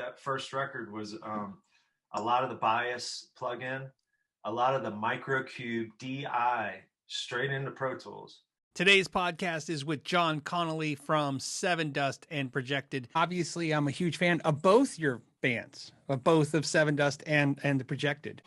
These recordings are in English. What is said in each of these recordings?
that first record was a lot of the bias plugin, a lot of the Microcube DI straight into Pro Tools. Today's podcast is with John Connolly from Sevendust and Projected. Obviously, I'm a huge fan of both your bands, of both of Sevendust and the Projected.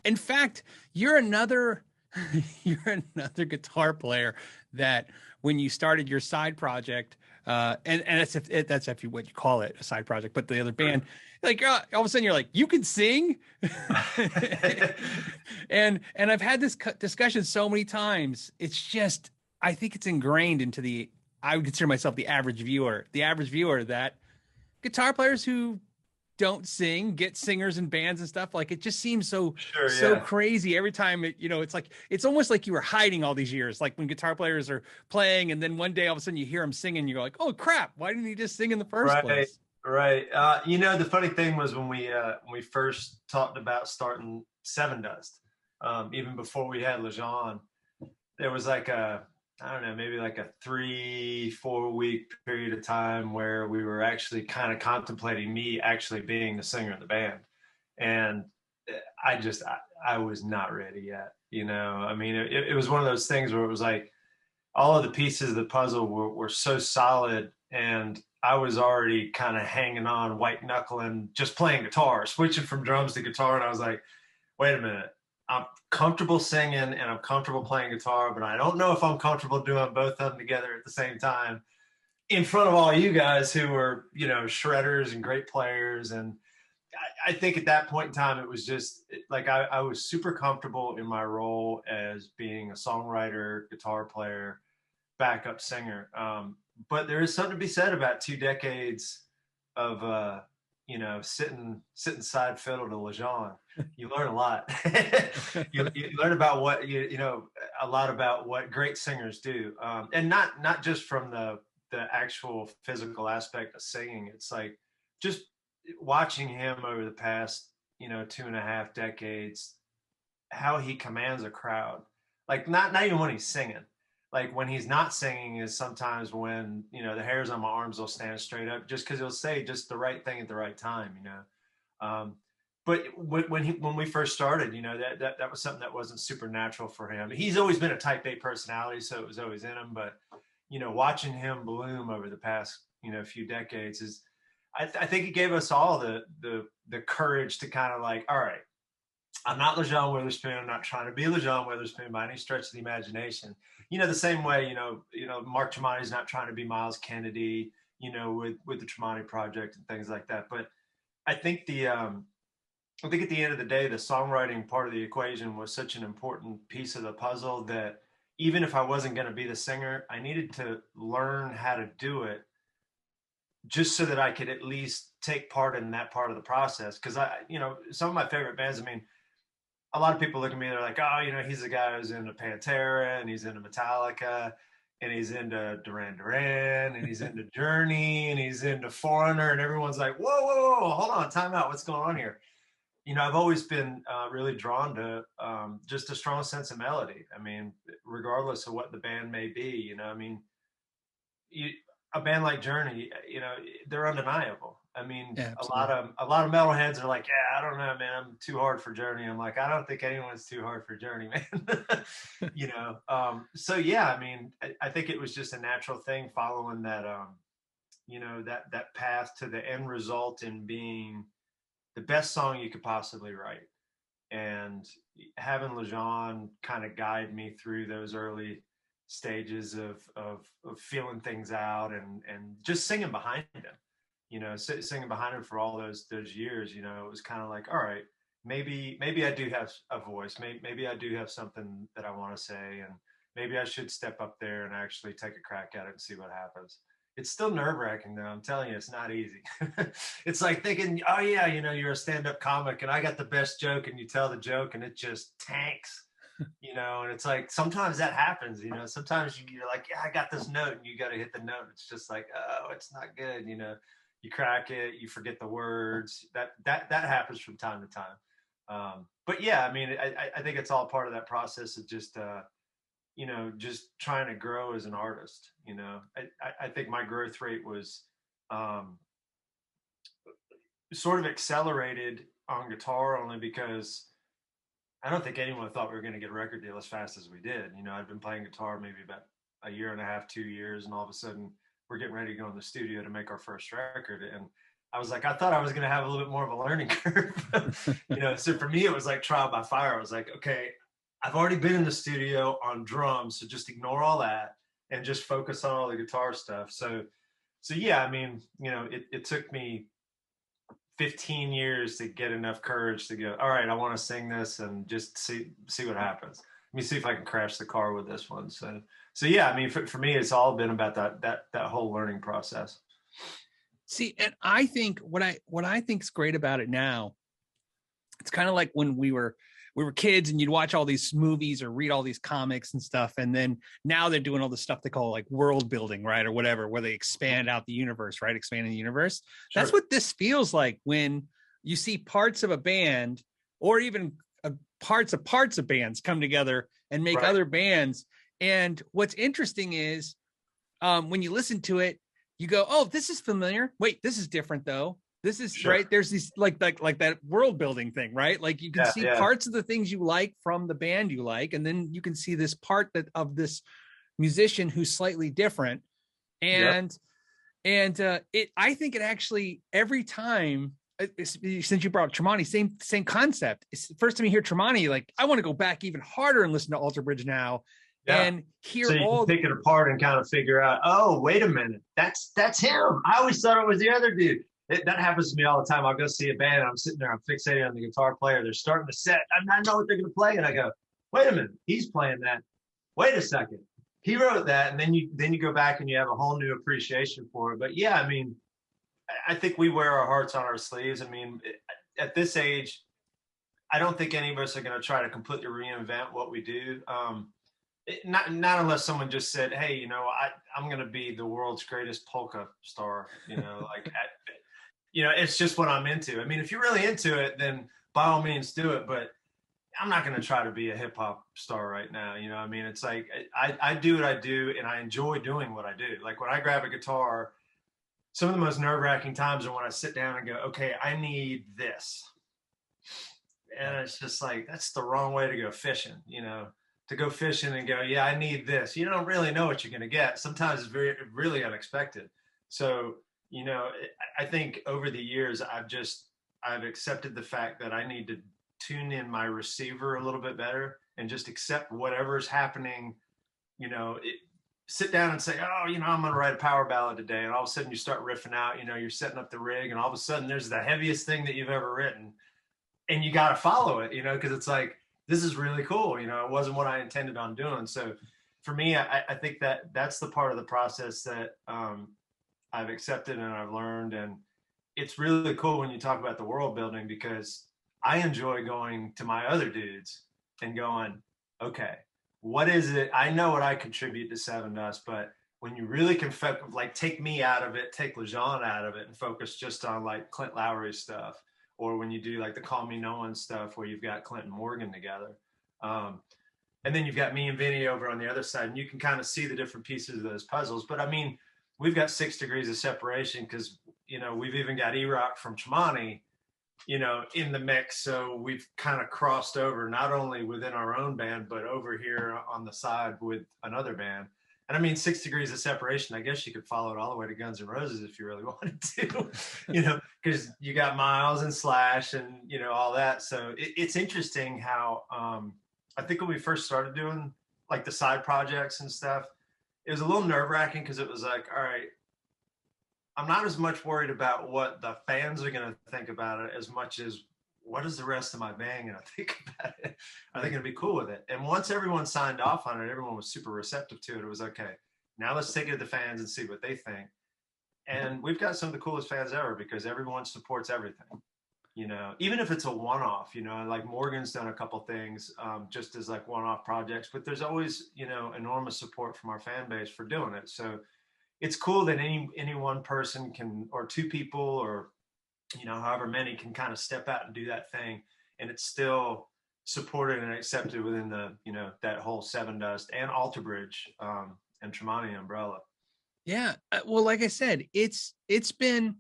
In fact, you're another guitar player that when you started your side project, and that's if you what you call it, a side project, but the other band, like all of a sudden you're like, you can sing. and I've had this discussion so many times. It's just, I think it's ingrained into I would consider myself the average viewer that guitar players who don't sing get singers in bands and stuff. Like, it just seems so crazy every time. It's almost like you were hiding all these years, like when guitar players are playing and then one day all of a sudden you hear them singing, you're like, oh crap, why didn't he just sing in the first place? Right. The funny thing was when we first talked about starting Sevendust, even before we had Lejean, there was like maybe like a 3-4 week period of time where we were actually kind of contemplating me actually being the singer in the band. And I was not ready yet. I mean, it was one of those things where it was like all of the pieces of the puzzle were so solid, and I was already kind of hanging on, white knuckling, just playing guitar, switching from drums to guitar. And I was like, wait a minute. I'm comfortable singing and I'm comfortable playing guitar, but I don't know if I'm comfortable doing both of them together at the same time in front of all you guys who are, shredders and great players. And I think at that point in time, it was just like I was super comfortable in my role as being a songwriter, guitar player, backup singer. But there is something to be said about 2 decades of, sitting side fiddle to Lejean. You learn a lot. you learn about what a lot about what great singers do, and not just from the actual physical aspect of singing. It's like just watching him over the past 2.5 decades, how he commands a crowd. Like not even when he's singing. Like when he's not singing is sometimes when, the hairs on my arms will stand straight up just because he'll say just the right thing at the right time, But when we first started, that was something that wasn't supernatural for him. He's always been a type A personality, so it was always in him. But, watching him bloom over the past, few decades is, I think it gave us all the courage to kind of like, all right, I'm not Lejean Witherspoon. I'm not trying to be Lejean Witherspoon by any stretch of the imagination. The same way, Mark Tremonti's not trying to be Miles Kennedy, with the Tremonti Project and things like that. But I think at the end of the day, the songwriting part of the equation was such an important piece of the puzzle that even if I wasn't going to be the singer, I needed to learn how to do it just so that I could at least take part in that part of the process. Because some of my favorite bands, I mean, a lot of people look at me and they're like, oh, he's the guy who's into Pantera and he's into Metallica and he's into Duran Duran and he's into Journey and he's into Foreigner, and everyone's like, whoa, hold on, time out, what's going on here? I've always been really drawn to just a strong sense of melody. I mean, regardless of what the band may be, a band like Journey, they're undeniable. I mean, yeah, a lot of metalheads are like, yeah, I don't know, man, I'm too hard for Journey. I'm like, I don't think anyone's too hard for Journey, man. So yeah, I mean, I think it was just a natural thing following that, that path to the end result in being the best song you could possibly write, and having Lejean kind of guide me through those early stages of feeling things out and just singing behind him, singing behind him for all those years. It was kind of like, all right, maybe I do have a voice, maybe I do have something that I want to say, and maybe I should step up there and actually take a crack at it and see what happens. It's still nerve-wracking, though. I'm telling you, it's not easy. It's like thinking, oh, yeah, you're a stand-up comic, and I got the best joke, and you tell the joke, and it just tanks. and it's like, sometimes that happens, sometimes you're like, yeah, I got this note, and you got to hit the note. It's just like, oh, it's not good. You crack it, you forget the words. That happens from time to time. But yeah, I mean, I think it's all part of that process of just, just trying to grow as an artist. I think my growth rate was sort of accelerated on guitar only because I don't think anyone thought we were going to get a record deal as fast as we did. I'd been playing guitar maybe about a year and a half, 2 years, and all of a sudden we're getting ready to go in the studio to make our first record. And I was like, I thought I was going to have a little bit more of a learning curve. So for me, it was like trial by fire. I was like, okay, I've already been in the studio on drums, so just ignore all that and just focus on all the guitar stuff. So yeah, I mean, it took me 15 years to get enough courage to go, all right, I want to sing this and just see what happens. Let me see if I can crash the car with this one. So yeah, I mean, for me, it's all been about that whole learning process. See, and I think what I think is great about it now, it's kind of like when we were kids and you'd watch all these movies or read all these comics and stuff. And then now they're doing all the stuff they call like world building, right? Or whatever, where they expand out the universe, right? Expanding the universe. Sure. That's what this feels like when you see parts of a band or even parts of bands come together and make other bands. And what's interesting is when you listen to it, you go, oh, this is familiar. Wait, this is different though. This is right. There's these like that world building thing, right? Like you can see parts of the things you like from the band you like, and then you can see this part of this musician who's slightly different. And I think it actually every time since you brought up Tremonti, same concept. It's the first time you hear Tremonti, like I want to go back even harder and listen to Alter Bridge now. Yeah. And hear so you all can pick it apart and kind of figure out, oh, wait a minute, that's him. I always thought it was the other dude. That happens to me all the time. I'll go see a band and I'm sitting there, I'm fixated on the guitar player. They're starting to set. I know what they're going to play. And I go, wait a minute, he's playing that. Wait a second. He wrote that. And then you go back and you have a whole new appreciation for it. But yeah, I mean, I think we wear our hearts on our sleeves. I mean, at this age, I don't think any of us are going to try to completely reinvent what we do. Not unless someone just said, hey, I'm going to be the world's greatest polka star, it's just what I'm into. I mean, if you're really into it, then by all means do it. But I'm not going to try to be a hip hop star right now. I mean, it's like I do what I do and I enjoy doing what I do. Like when I grab a guitar, some of the most nerve-wracking times are when I sit down and go, okay, I need this. And it's just like, that's the wrong way to go fishing, to go fishing and go, yeah, I need this. You don't really know what you're going to get. Sometimes it's really unexpected. So, I think over the years, I've accepted the fact that I need to tune in my receiver a little bit better and just accept whatever's happening, sit down and say, oh, I'm going to write a power ballad today. And all of a sudden you start riffing out, you're setting up the rig and all of a sudden there's the heaviest thing that you've ever written and you got to follow it, because it's like, this is really cool. It wasn't what I intended on doing. So for me, I think that's the part of the process that, I've accepted and I've learned. And it's really cool when you talk about the world building because I enjoy going to my other dudes and going, okay, what is it? I know what I contribute to Sevendust, but when you really can take me out of it, take Lejean out of it and focus just on like Clint Lowry stuff, or when you do like the Call Me No One stuff where you've got Clint and Morgan together. And then you've got me and Vinny over on the other side and you can kind of see the different pieces of those puzzles. But I mean, we've got 6 degrees of separation because, we've even got E-Rock from Tremonti, in the mix. So we've kind of crossed over not only within our own band, but over here on the side with another band. And I mean, 6 degrees of separation, I guess you could follow it all the way to Guns N' Roses if you really wanted to, because you got Miles and Slash and, all that. So it's interesting how I think when we first started doing like the side projects and stuff, it was a little nerve-wracking because it was like, all right, I'm not as much worried about what the fans are going to think about it as much as what is the rest of my band going to think about it? Are they going to be cool with it? And once everyone signed off on it, everyone was super receptive to it. It was okay. Now let's take it to the fans and see what they think. And we've got some of the coolest fans ever because everyone supports everything. you know, even if it's a one-off, you know, and like Morgan's done a couple things just as like one-off projects, but there's always, you know, enormous support from our fan base for doing it. So it's cool that any one person can, or two people, or, you know, however many can kind of step out and do that thing, and it's still supported and accepted within the, you know, that whole Sevendust and Alter Bridge and Tremonti umbrella. Yeah. Well, like I said, it's been,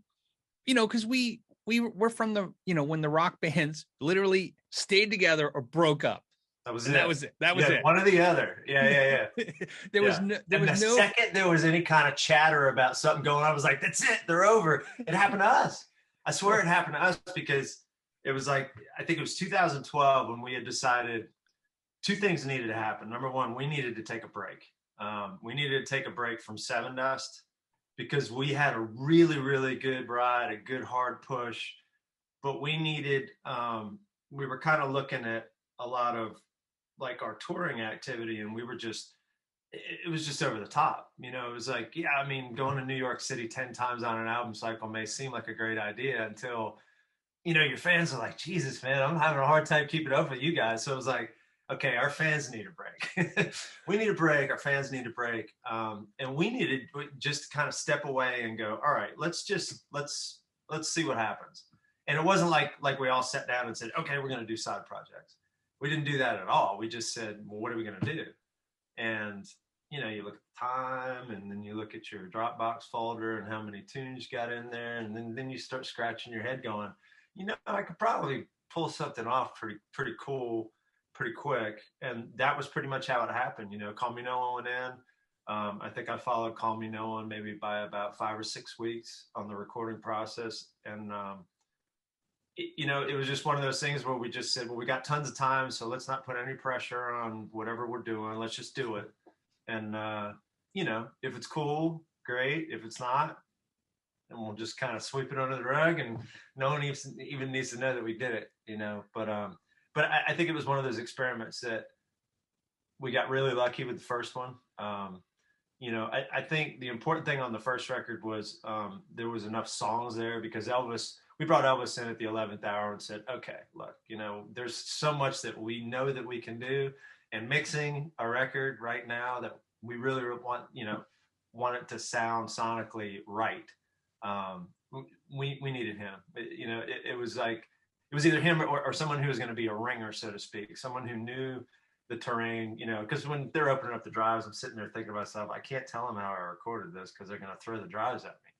you know, because we're from the, you know, when the rock bands literally stayed together or broke up. That was and it. That was it. That was it. One or the other. Yeah. There was no. The second there was any kind of chatter about something going on, I was like, "That's it. They're over." It happened to us. I swear it happened to us because it was like, I think it was 2012 when we had decided two things needed to happen. Number one, we needed to take a break. We needed to take a break from Sevendust because we had a really, really good ride, a good hard push, but we needed. We were kind of looking at a lot of like our touring activity, and we were just, it was just over the top. You know, it was like, yeah, I mean, going to New York City 10 times on an album cycle may seem like a great idea until, you know, your fans are like, Jesus, man, I'm having a hard time keeping up with you guys. So it was like, okay, our fans need a break. We need a break. Our fans need a break. And we needed just to kind of step away and go, all right, let's see what happens. And it wasn't like we all sat down and said, okay, we're going to do side projects. We didn't do that at all. We just said, well, what are we going to do? And, you know, you look at the time, and then you look at your Dropbox folder and how many tunes you got in there. And then you start scratching your head going, you know, I could probably pull something off pretty cool, pretty quick. And that was pretty much how it happened. You know, Call Me No One went in. I think I followed Call Me No One maybe by about 5 or 6 weeks on the recording process. And, you know, it was just one of those things where we just said, well, we got tons of time, so let's not put any pressure on whatever we're doing. Let's just do it. And, you know, if it's cool, great. If it's not, then we'll just kind of sweep it under the rug, and no one even needs to know that we did it, you know. But I think it was one of those experiments that we got really lucky with the first one. You know, I think the important thing on the first record was there was enough songs there, because we brought Elvis in at the 11th hour and said, okay, look, you know, there's so much that we know that we can do, and mixing a record right now that we really want it to sound sonically right. We needed him. You know, it was like, it was either him or someone who was going to be a ringer, so to speak, someone who knew the terrain, you know, because when they're opening up the drives, I'm sitting there thinking to myself, I can't tell them how I recorded this because they're going to throw the drives at me.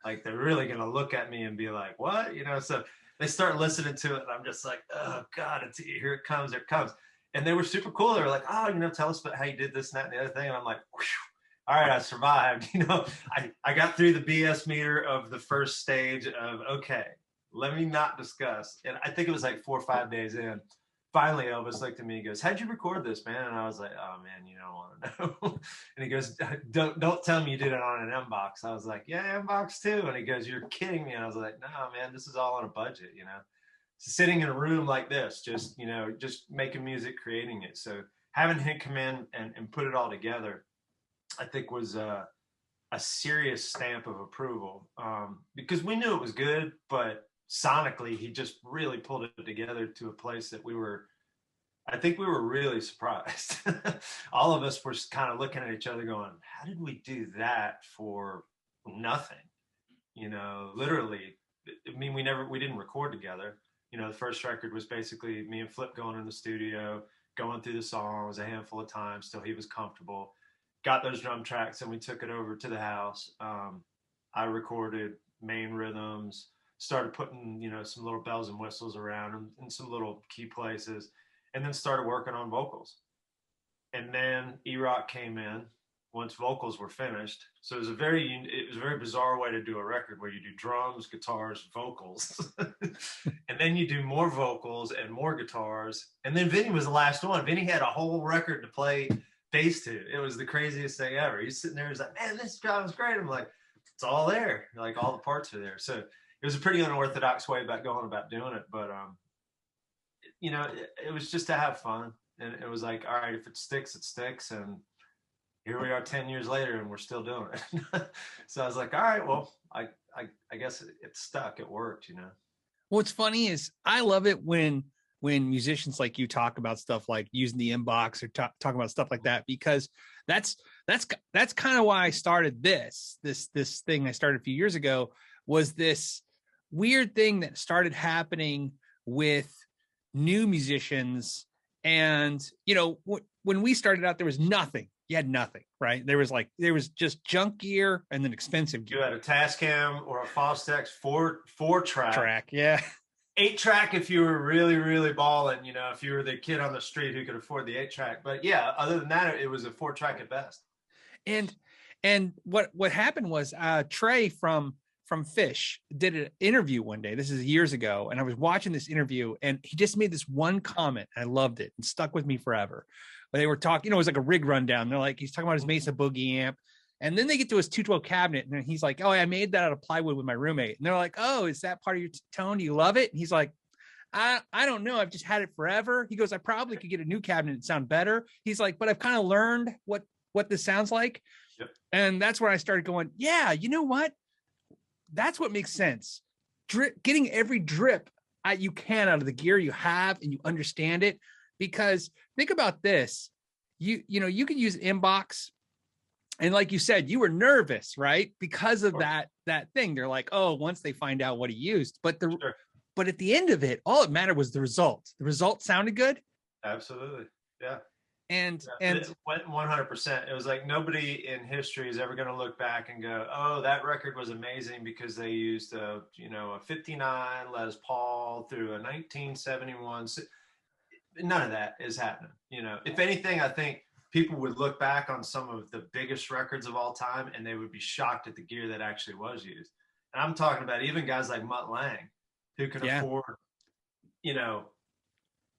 Like, they're really going to look at me and be like, what? You know, so they start listening to it, and I'm just like, oh God, here it comes. And they were super cool. They were like, oh, you know, tell us about how you did this and that and the other thing. And I'm like, whew, all right, I survived. You know, I got through the BS meter of the first stage of, okay, let me not discuss. And I think it was like 4 or 5 days in. Finally, Elvis looked at me and goes, how'd you record this, man? And I was like, oh, man, you don't want to know. And he goes, don't tell me you did it on an M-Box. I was like, yeah, M-Box too. And he goes, you're kidding me. And I was like, no, man, this is all on a budget, you know. Sitting in a room like this, just, you know, just making music, creating it. So having him come in and put it all together, I think was a serious stamp of approval, because we knew it was good, but sonically, he just really pulled it together to a place that I think we were really surprised. All of us were kind of looking at each other going, how did we do that for nothing? You know, literally, I mean, we didn't record together. You know, the first record was basically me and Flip going in the studio, going through the songs a handful of times till he was comfortable, got those drum tracks, and we took it over to the house. I recorded main rhythms, started putting, you know, some little bells and whistles around in some little key places, and then started working on vocals. And then E-Rock came in once vocals were finished. So it was a very bizarre way to do a record where you do drums, guitars, vocals, and then you do more vocals and more guitars. And then Vinny was the last one. Vinny had a whole record to play bass to. It was the craziest thing ever. He's sitting there, he's like, man, this guy was great. I'm like, it's all there. Like, all the parts are there. So it was a pretty unorthodox way about doing it. But, you know, it was just to have fun. And it was like, all right, if it sticks, it sticks. And here we are 10 years later, and we're still doing it. So I was like, all right, well, I guess it stuck. It worked, you know. What's funny is I love it when musicians like you talk about stuff like using the inbox or talk about stuff like that, because that's kind of why I started this thing I started a few years ago, was this weird thing that started happening with new musicians. And when we started out, there was nothing. You had nothing, right? There was just junk gear and then expensive gear. You had a Tascam or a Fostex four track. Yeah. 8-track if you were really, really balling, if you were the kid on the street who could afford the 8-track. But yeah, other than that, it was a 4-track at best. And what happened was Trey from Fish did an interview one day. This is years ago, and I was watching this interview, and he just made this one comment. And I loved it and stuck with me forever. But they were talking, it was like a rig rundown. They're like, he's talking about his Mesa Boogie amp. And then they get to his 212 cabinet, and he's like, "Oh, I made that out of plywood with my roommate." And they're like, "Oh, is that part of your tone? Do you love it?" And he's like, I don't know. I've just had it forever. He goes, "I probably could get a new cabinet and sound better." He's like, "But I've kind of learned what this sounds like." Yep. And that's where I started going, yeah, you know what? That's what makes sense. Getting every drip you can out of the gear you have, and you understand it. Because think about this. You could use inbox. And like you said, you were nervous, right? Because of that thing. They're like, oh, once they find out what he used. But at the end of it, all that mattered was the result. The result sounded good. Absolutely. Yeah. And 100%. It was like nobody in history is ever going to look back and go, oh, that record was amazing because they used a 59 Les Paul through a 1971. None of that is happening. If anything, I think people would look back on some of the biggest records of all time and they would be shocked at the gear that actually was used. And I'm talking about even guys like Mutt Lange, who can afford,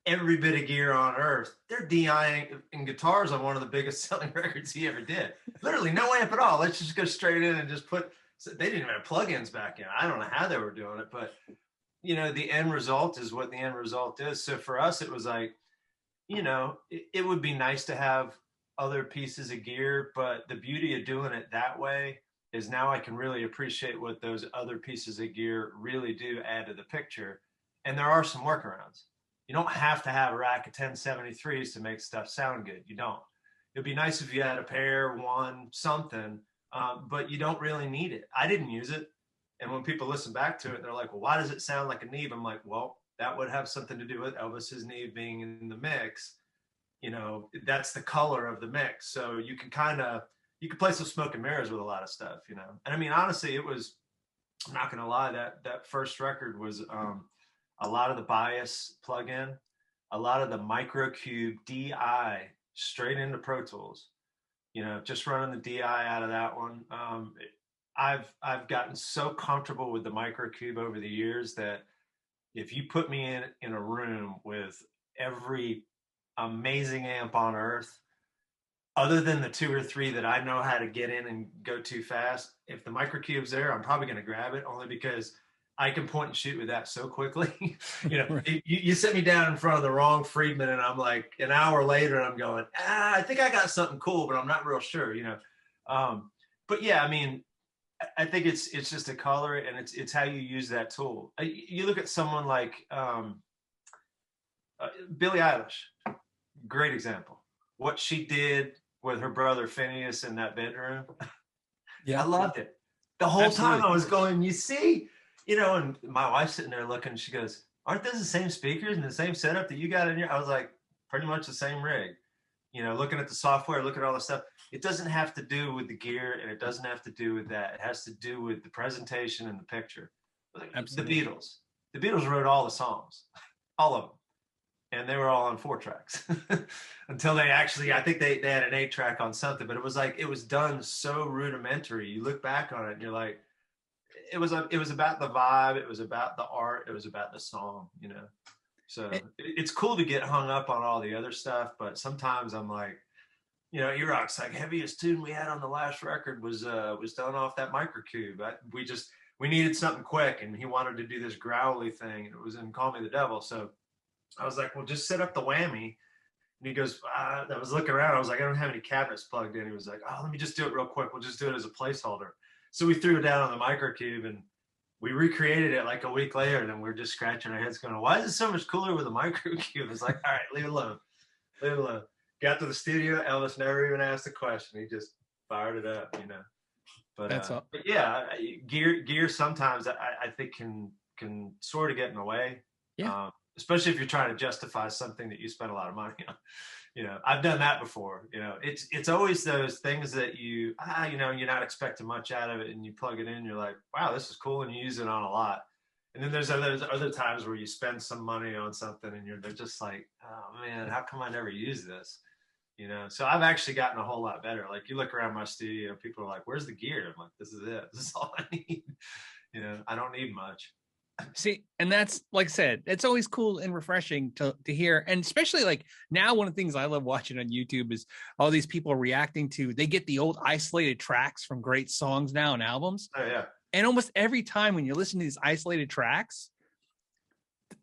every bit of gear on earth. They're DIing in guitars on one of the biggest selling records he ever did. Literally no amp at all. Let's just go straight in and just they didn't even have plugins back in. I don't know how they were doing it, but the end result is what the end result is. So for us, it was like, it would be nice to have other pieces of gear, but the beauty of doing it that way is now I can really appreciate what those other pieces of gear really do add to the picture. And there are some workarounds. You don't have to have a rack of 1073s to make stuff sound good. You don't. It'd be nice if you had a pair, one, something, but you don't really need it. I didn't use it. And when people listen back to it, they're like, well, why does it sound like a Neve? I'm like, well, that would have something to do with Elvis's Neve being in the mix. That's the color of the mix. So you can play some smoke and mirrors with a lot of stuff, And I mean, honestly, I'm not going to lie, that first record was a lot of the bias plug-in, a lot of the Microcube DI straight into Pro Tools, just running the DI out of that one. I've gotten so comfortable with the Microcube over the years that if you put me in a room with every amazing amp on earth, other than the 2 or 3 that I know how to get in and go too fast, if the Microcube's there, I'm probably going to grab it, only because I can point and shoot with that so quickly. You set me down in front of the wrong Friedman, and I'm like an hour later, and I'm going, I think I got something cool, but I'm not real sure. But yeah, I mean, I think it's just a color, and it's how you use that tool. You look at someone like Billie Eilish, great example. What she did with her brother Phineas in that bedroom, I loved it. The whole time I was going, you see, and my wife's sitting there looking, she goes, aren't those the same speakers and the same setup that you got in here? I was like, pretty much the same rig. Looking at the software, looking at all the stuff. It doesn't have to do with the gear, and it doesn't have to do with that. It has to do with the presentation and the picture. Absolutely. The Beatles wrote all the songs, all of them. And they were all on 4 tracks until they actually, I think they had an 8-track on something, but it was done so rudimentary. You look back on it and you're like, it was about the vibe. It was about the art. It was about the song, So it's cool to get hung up on all the other stuff, but sometimes I'm like, E-Rock's like, heaviest tune we had on the last record was done off that Microcube. We needed something quick, and he wanted to do this growly thing, and it was in Call Me the Devil. So I was like, well, just set up the whammy. And he goes, I was looking around. I was like, I don't have any cabinets plugged in. He was like, oh, let me just do it real quick. We'll just do it as a placeholder. So we threw it down on the Microcube, and we recreated it like a week later, and then we're just scratching our heads going, why is it so much cooler with a micro cube? It's like, all right, leave it alone. Leave it alone. Got to the studio, Elvis never even asked a question. He just fired it up, you know. But yeah, gear sometimes I think can sort of get in the way. Yeah. Especially if you're trying to justify something that you spent a lot of money on. You know, I've done that before. You know, it's always those things that you know, you're not expecting much out of it, and you plug it in, you're like, wow, this is cool, and you use it on a lot. And then there's other times where you spend some money on something, and they're just like, oh man, how come I never use this? You know, so I've actually gotten a whole lot better. Like, you look around my studio, people are like, where's the gear? I'm like, this is it. This is all I need. You know, I don't need much. See, and that's, like I said, it's always cool and refreshing to hear. And especially like now, one of the things I love watching on YouTube is all these people reacting to, they get the old isolated tracks from great songs now and albums. Oh yeah. And almost every time when you listen to these isolated tracks,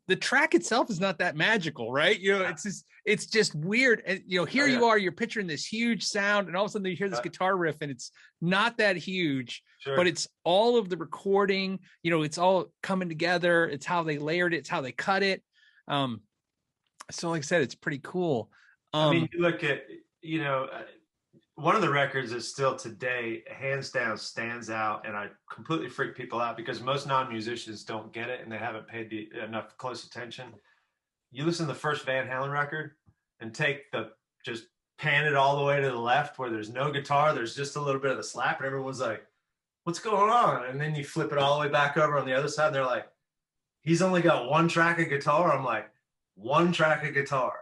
the track itself is not that magical, right? You know, it's just weird. And you know, here you are, you're picturing this huge sound, and all of a sudden you hear this guitar riff, and it's not that huge. Sure. But it's all of the recording, you know, it's all coming together. It's how they layered it. It's how they cut it. So like I said, it's pretty cool. I mean, you look at, you know, one of the records is still today, hands down, stands out. And I completely freak people out because most non-musicians don't get it and they haven't paid enough close attention. You listen to the first Van Halen record and just pan it all the way to the left where there's no guitar. There's just a little bit of the slap and everyone's like, what's going on? And then you flip it all the way back over on the other side. And they're like, he's only got one track of guitar. I'm like, one track of guitar.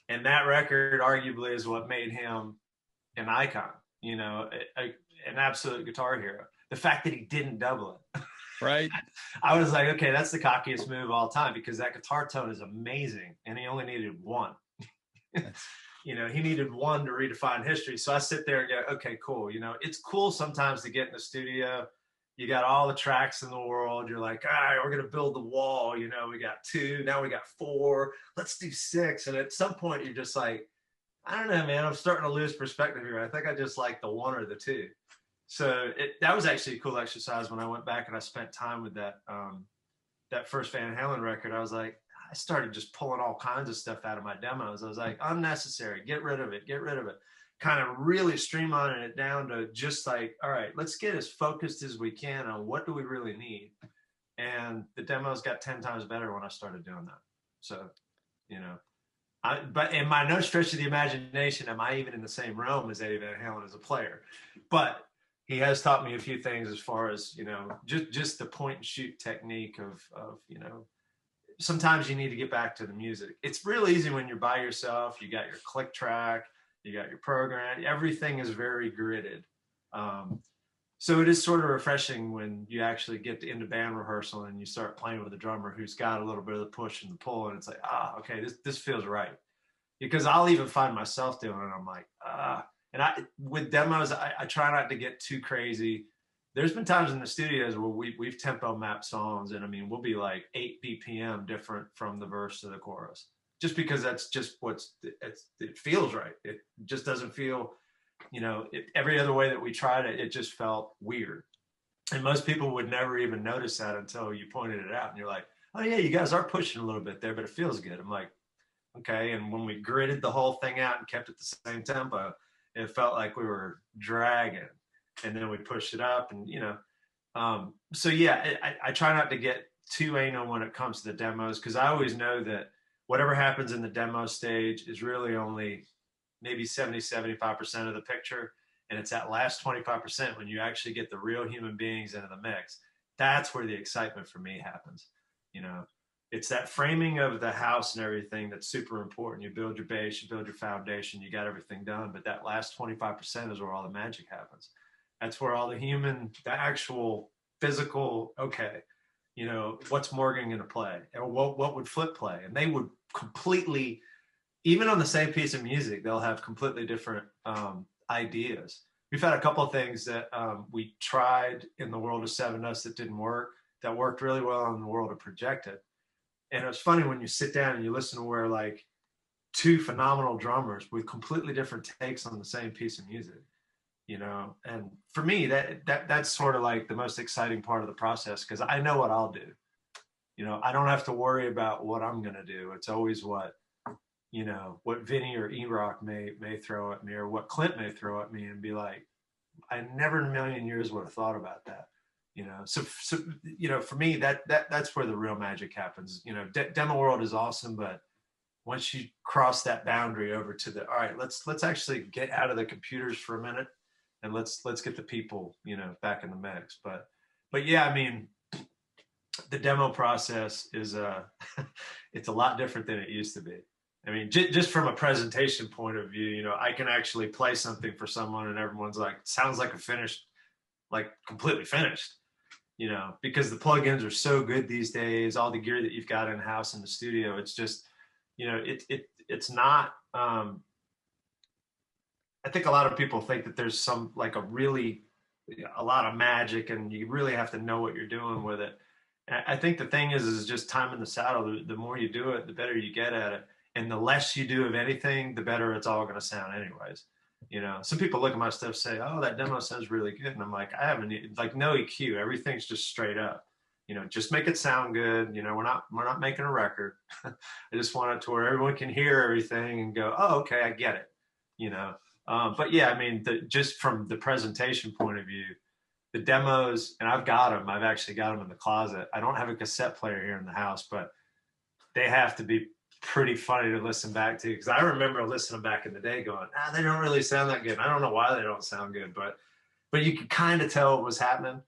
And that record arguably is what made him an icon, you know, an absolute guitar hero. The fact that he didn't double it. Right. I was like, okay, that's the cockiest move of all time because that guitar tone is amazing. And he only needed one. You know, he needed one to redefine history. So I sit there and go, okay, cool. You know, it's cool sometimes to get in the studio. You got all the tracks in the world. You're like, all right, we're going to build the wall. You know, we got 2, now we got 4. Let's do 6. And at some point, you're just like, I don't know, man. I'm starting to lose perspective here. I think I just like the 1 or the 2. So that was actually a cool exercise when I went back and I spent time with that first Van Halen record. I was like, I started just pulling all kinds of stuff out of my demos. I was like, unnecessary, get rid of it. Kind of really streamlining it down to just like, all right, let's get as focused as we can on what do we really need. And the demos got 10 times better when I started doing that. So, you know, but in my no stretch of the imagination, am I even in the same realm as Eddie Van Halen as a player? But he has taught me a few things as far as, you know, just the point and shoot technique of, you know, sometimes you need to get back to the music. It's real easy when you're by yourself. You got your click track, you got your program. Everything is very gridded. So it is sort of refreshing when you actually get into band rehearsal and you start playing with a drummer who's got a little bit of the push and the pull, and it's like, okay, this feels right. Because I'll even find myself doing it. I'm like, and with demos, I try not to get too crazy. There's been times in the studios where we've tempo mapped songs, and I mean, we'll be like 8 BPM different from the verse to the chorus, just because that's just it feels right. It just doesn't feel, you know, every other way that we tried it, it just felt weird. And most people would never even notice that until you pointed it out, and you're like, oh yeah, you guys are pushing a little bit there, but it feels good. I'm like, okay. And when we gridded the whole thing out and kept it the same tempo, it felt like we were dragging. And then we pushed it up, and you know, so yeah, I try not to get too anal when it comes to the demos, because I always know that whatever happens in the demo stage is really only maybe 70-75% of the picture, and it's that last 25% when you actually get the real human beings into the mix. That's where the excitement for me happens. You know, it's that framing of the house and everything that's super important. You build your base, you build your foundation, you got everything done, but that last 25% is where all the magic happens. That's where all the actual physical, okay, you know, what's Morgan going to play? Or what would Flip play? And they would completely, even on the same piece of music, they'll have completely different ideas. We've had a couple of things that we tried in the world of Sevendust that didn't work, that worked really well in the world of Projected. And it was funny when you sit down and you listen to where like 2 phenomenal drummers with completely different takes on the same piece of music. and for me, that's sort of like the most exciting part of the process, because I know what I'll do. I don't have to worry about what I'm going to do. It's always what Vinny or E-Rock may throw at me, or what Clint may throw at me, and be like, I never in a million years would have thought about that. So for me, that's where the real magic happens. Demo world is awesome, but once you cross that boundary over to all right, let's actually get out of the computers for a minute, and let's get the people, back in the mix. But yeah, I mean, the demo process is it's a lot different than it used to be. I mean, just from a presentation point of view, I can actually play something for someone and everyone's like, sounds like a finished, like completely finished, because the plugins are so good these days, all the gear that you've got in house in the studio. It's just, it's not, I think a lot of people think that there's some, like a lot of magic, and you really have to know what you're doing with it. I think the thing is just time in the saddle. The more you do it, the better you get at it. And the less you do of anything, the better it's all going to sound anyways. Some people look at my stuff, say, oh, that demo sounds really good. And I'm like, I haven't, like, no EQ. Everything's just straight up. Just make it sound good. We're not making a record. I just want it to where everyone can hear everything and go, oh, okay, I get it. But yeah, I mean, just from the presentation point of view, the demos, and I've actually got them in the closet. I don't have a cassette player here in the house, but they have to be pretty funny to listen back to, because I remember listening back in the day going, they don't really sound that good. I don't know why they don't sound good, but you could kind of tell what was happening,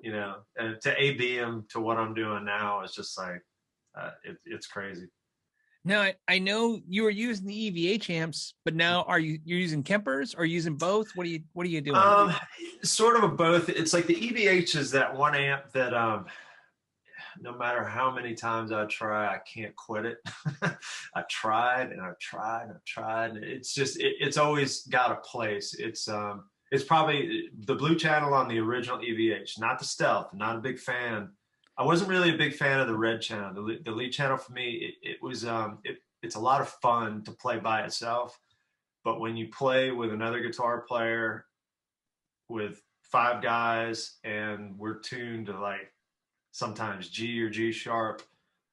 and to A/B them to what I'm doing now is just like, it's crazy. Now, I know you were using the EVH amps, but now you're using Kempers, or using both? What are you doing? Sort of a both. It's like the EVH is that one amp that no matter how many times I try, I can't quit it. I tried and I've tried and I've tried. And it's just it's always got a place. It's probably the blue channel on the original EVH, not the Stealth. Not a big fan. I wasn't really a big fan of the red channel. The lead channel for me, it's a lot of fun to play by itself. But when you play with another guitar player, with 5 guys, and we're tuned to like sometimes G or G sharp,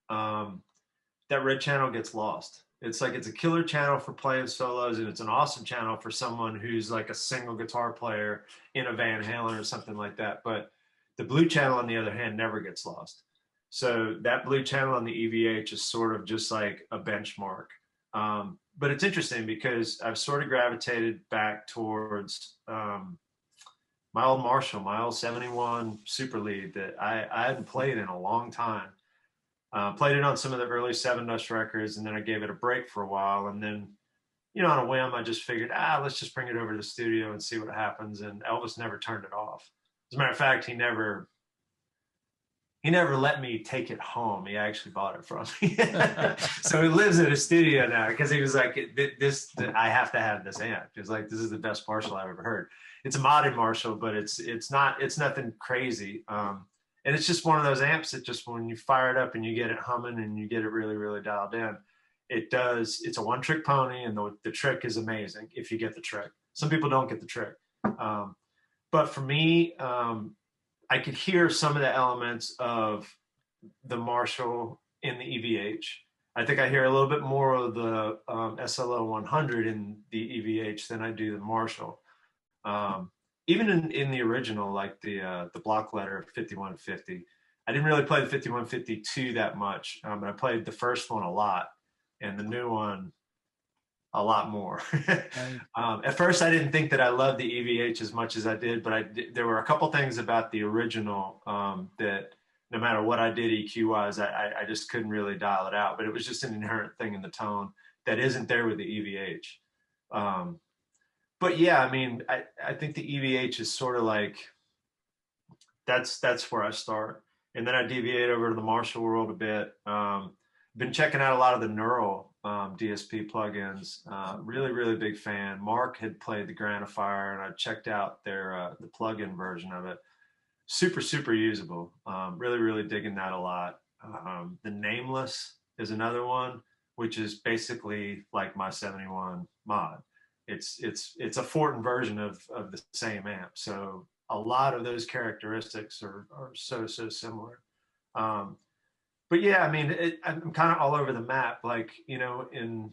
that red channel gets lost. It's like, it's a killer channel for playing solos, and it's an awesome channel for someone who's like a single guitar player in a Van Halen or something like that. But the blue channel, on the other hand, never gets lost. So that blue channel on the EVH is sort of just like a benchmark. But it's interesting because I've sort of gravitated back towards my old Marshall, my old 71 Super Lead that I hadn't played in a long time. Played it on some of the early Sevendust records, and then I gave it a break for a while. And then, on a whim, I just figured, let's just bring it over to the studio and see what happens. And Elvis never turned it off. As a matter of fact, he never let me take it home. He actually bought it from me. So he lives in a studio now, because he was like, I have to have this amp. He's like, this is the best Marshall I've ever heard. It's a modded Marshall, but it's nothing crazy. And it's just one of those amps that just, when you fire it up and you get it humming and you get it really, really dialed in, it's a one-trick pony, and the trick is amazing if you get the trick. Some people don't get the trick. But for me, I could hear some of the elements of the Marshall in the EVH. I think I hear a little bit more of the SLO 100 in the EVH than I do the Marshall. Even in the original, like the block letter 5150, I didn't really play the 5152 that much, but I played the first one a lot, and the new one a lot more. At first, I didn't think that I loved the EVH as much as I did, but there were a couple things about the original that no matter what I did EQ-wise, I just couldn't really dial it out. But it was just an inherent thing in the tone that isn't there with the EVH. But yeah, I mean, I think the EVH is sort of like, that's where I start. And then I deviate over to the Marshall world a bit. Been checking out a lot of the Neural DSP plugins. Really, really big fan. Mark had played the Grandifier, and I checked out their the plugin version of it. Super, super usable. Really, really digging that a lot. The Nameless is another one, which is basically like my 71 mod. it's a Fortin version of the same amp. So a lot of those characteristics are so similar. But yeah, I mean, I'm kind of all over the map. Like, you know, in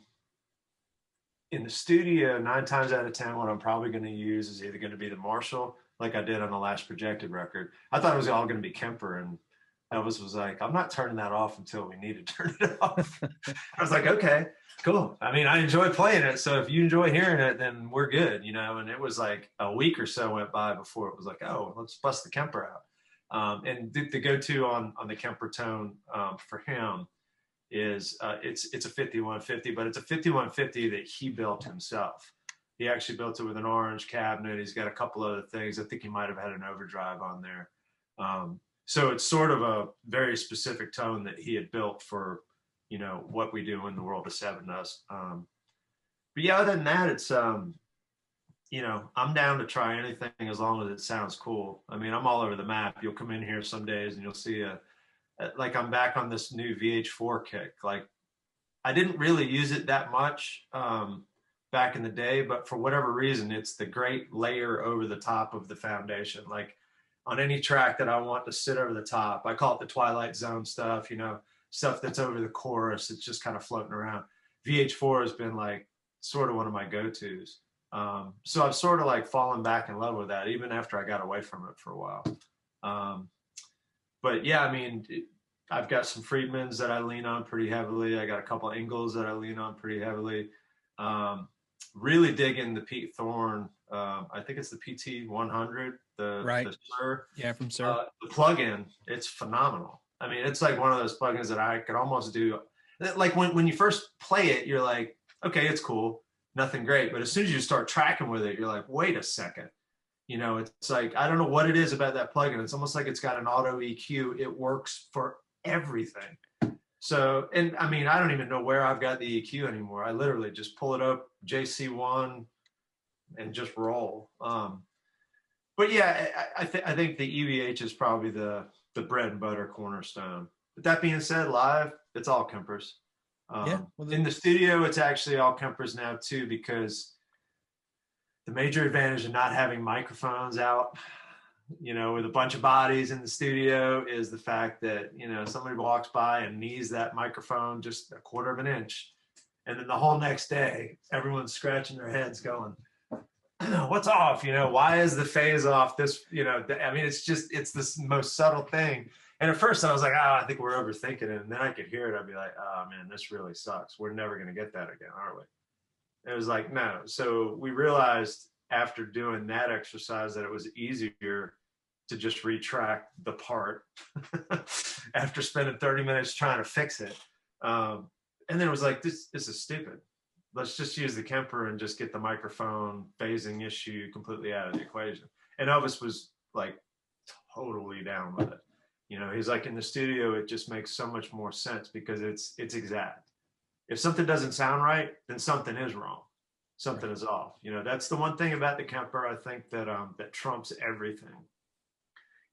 the studio, 9 times out of 10, what I'm probably going to use is either going to be the Marshall, like I did on the last projected record. I thought it was all going to be Kemper, and Elvis was like, I'm not turning that off until we need to turn it off. I was like, okay, cool. I mean, I enjoy playing it, so if you enjoy hearing it, then we're good, you know. And it was like a week or so went by before it was like, oh, let's bust the Kemper out. And the go-to on the Kemper tone for him is it's a 5150, but it's a 5150 that he built himself. He actually built it with an orange cabinet. He's got a couple other things. I think he might have had an overdrive on there. So it's sort of a very specific tone that he had built for, you know, what we do in the world of Sevendust. But yeah, other than that, it's, you know, I'm down to try anything as long as it sounds cool. I mean, I'm all over the map. You'll come in here some days and you'll see like I'm back on this new VH4 kick. Like I didn't really use it that much back in the day, but for whatever reason, it's the great layer over the top of the foundation. Like on any track that I want to sit over the top, I call it the Twilight Zone stuff, you know, stuff that's over the chorus. It's just kind of floating around. VH4 has been like sort of one of my go-tos. So I've sort of like fallen back in love with that, even after I got away from it for a while. But yeah, I mean, I've got some Friedmans that I lean on pretty heavily. I got a couple of Ingles that I lean on pretty heavily. Really digging the Pete Thorne. I think it's the PT 100. The Sir. Yeah, from Sir. The plugin, it's phenomenal. I mean, it's like one of those plugins that I could almost do. Like when you first play it, you're like, okay, it's cool, nothing great. But as soon as you start tracking with it, you're like, wait a second. You know, it's like, I don't know what it is about that plugin. It's almost like it's got an auto EQ. It works for everything. So, and I mean, I don't even know where I've got the EQ anymore. I literally just pull it up, JC1, and just roll. But yeah, I think the EVH is probably the bread and butter cornerstone. But that being said, live, it's all Kempers. In the studio, it's actually all Kempers now too, because the major advantage of not having microphones out, you know, with a bunch of bodies in the studio is the fact that, you know, somebody walks by and knees that microphone just a quarter of an inch. And then the whole next day, everyone's scratching their heads going, what's off? You know, why is the phase off this, you know, I mean, it's this most subtle thing. And at first I was like, I think we're overthinking it. And then I could hear it. I'd be like, oh man, this really sucks. We're never going to get that again, are we? It was like, no. So we realized after doing that exercise that it was easier to just retract the part after spending 30 minutes trying to fix it. And then it was like, this is stupid. Let's just use the Kemper and just get the microphone phasing issue completely out of the equation. And Elvis was like totally down with it. You know, he's like, in the studio, it just makes so much more sense because it's exact. If something doesn't sound right, then something is wrong. Something is off. You know, that's the one thing about the Kemper, I think, that that trumps everything.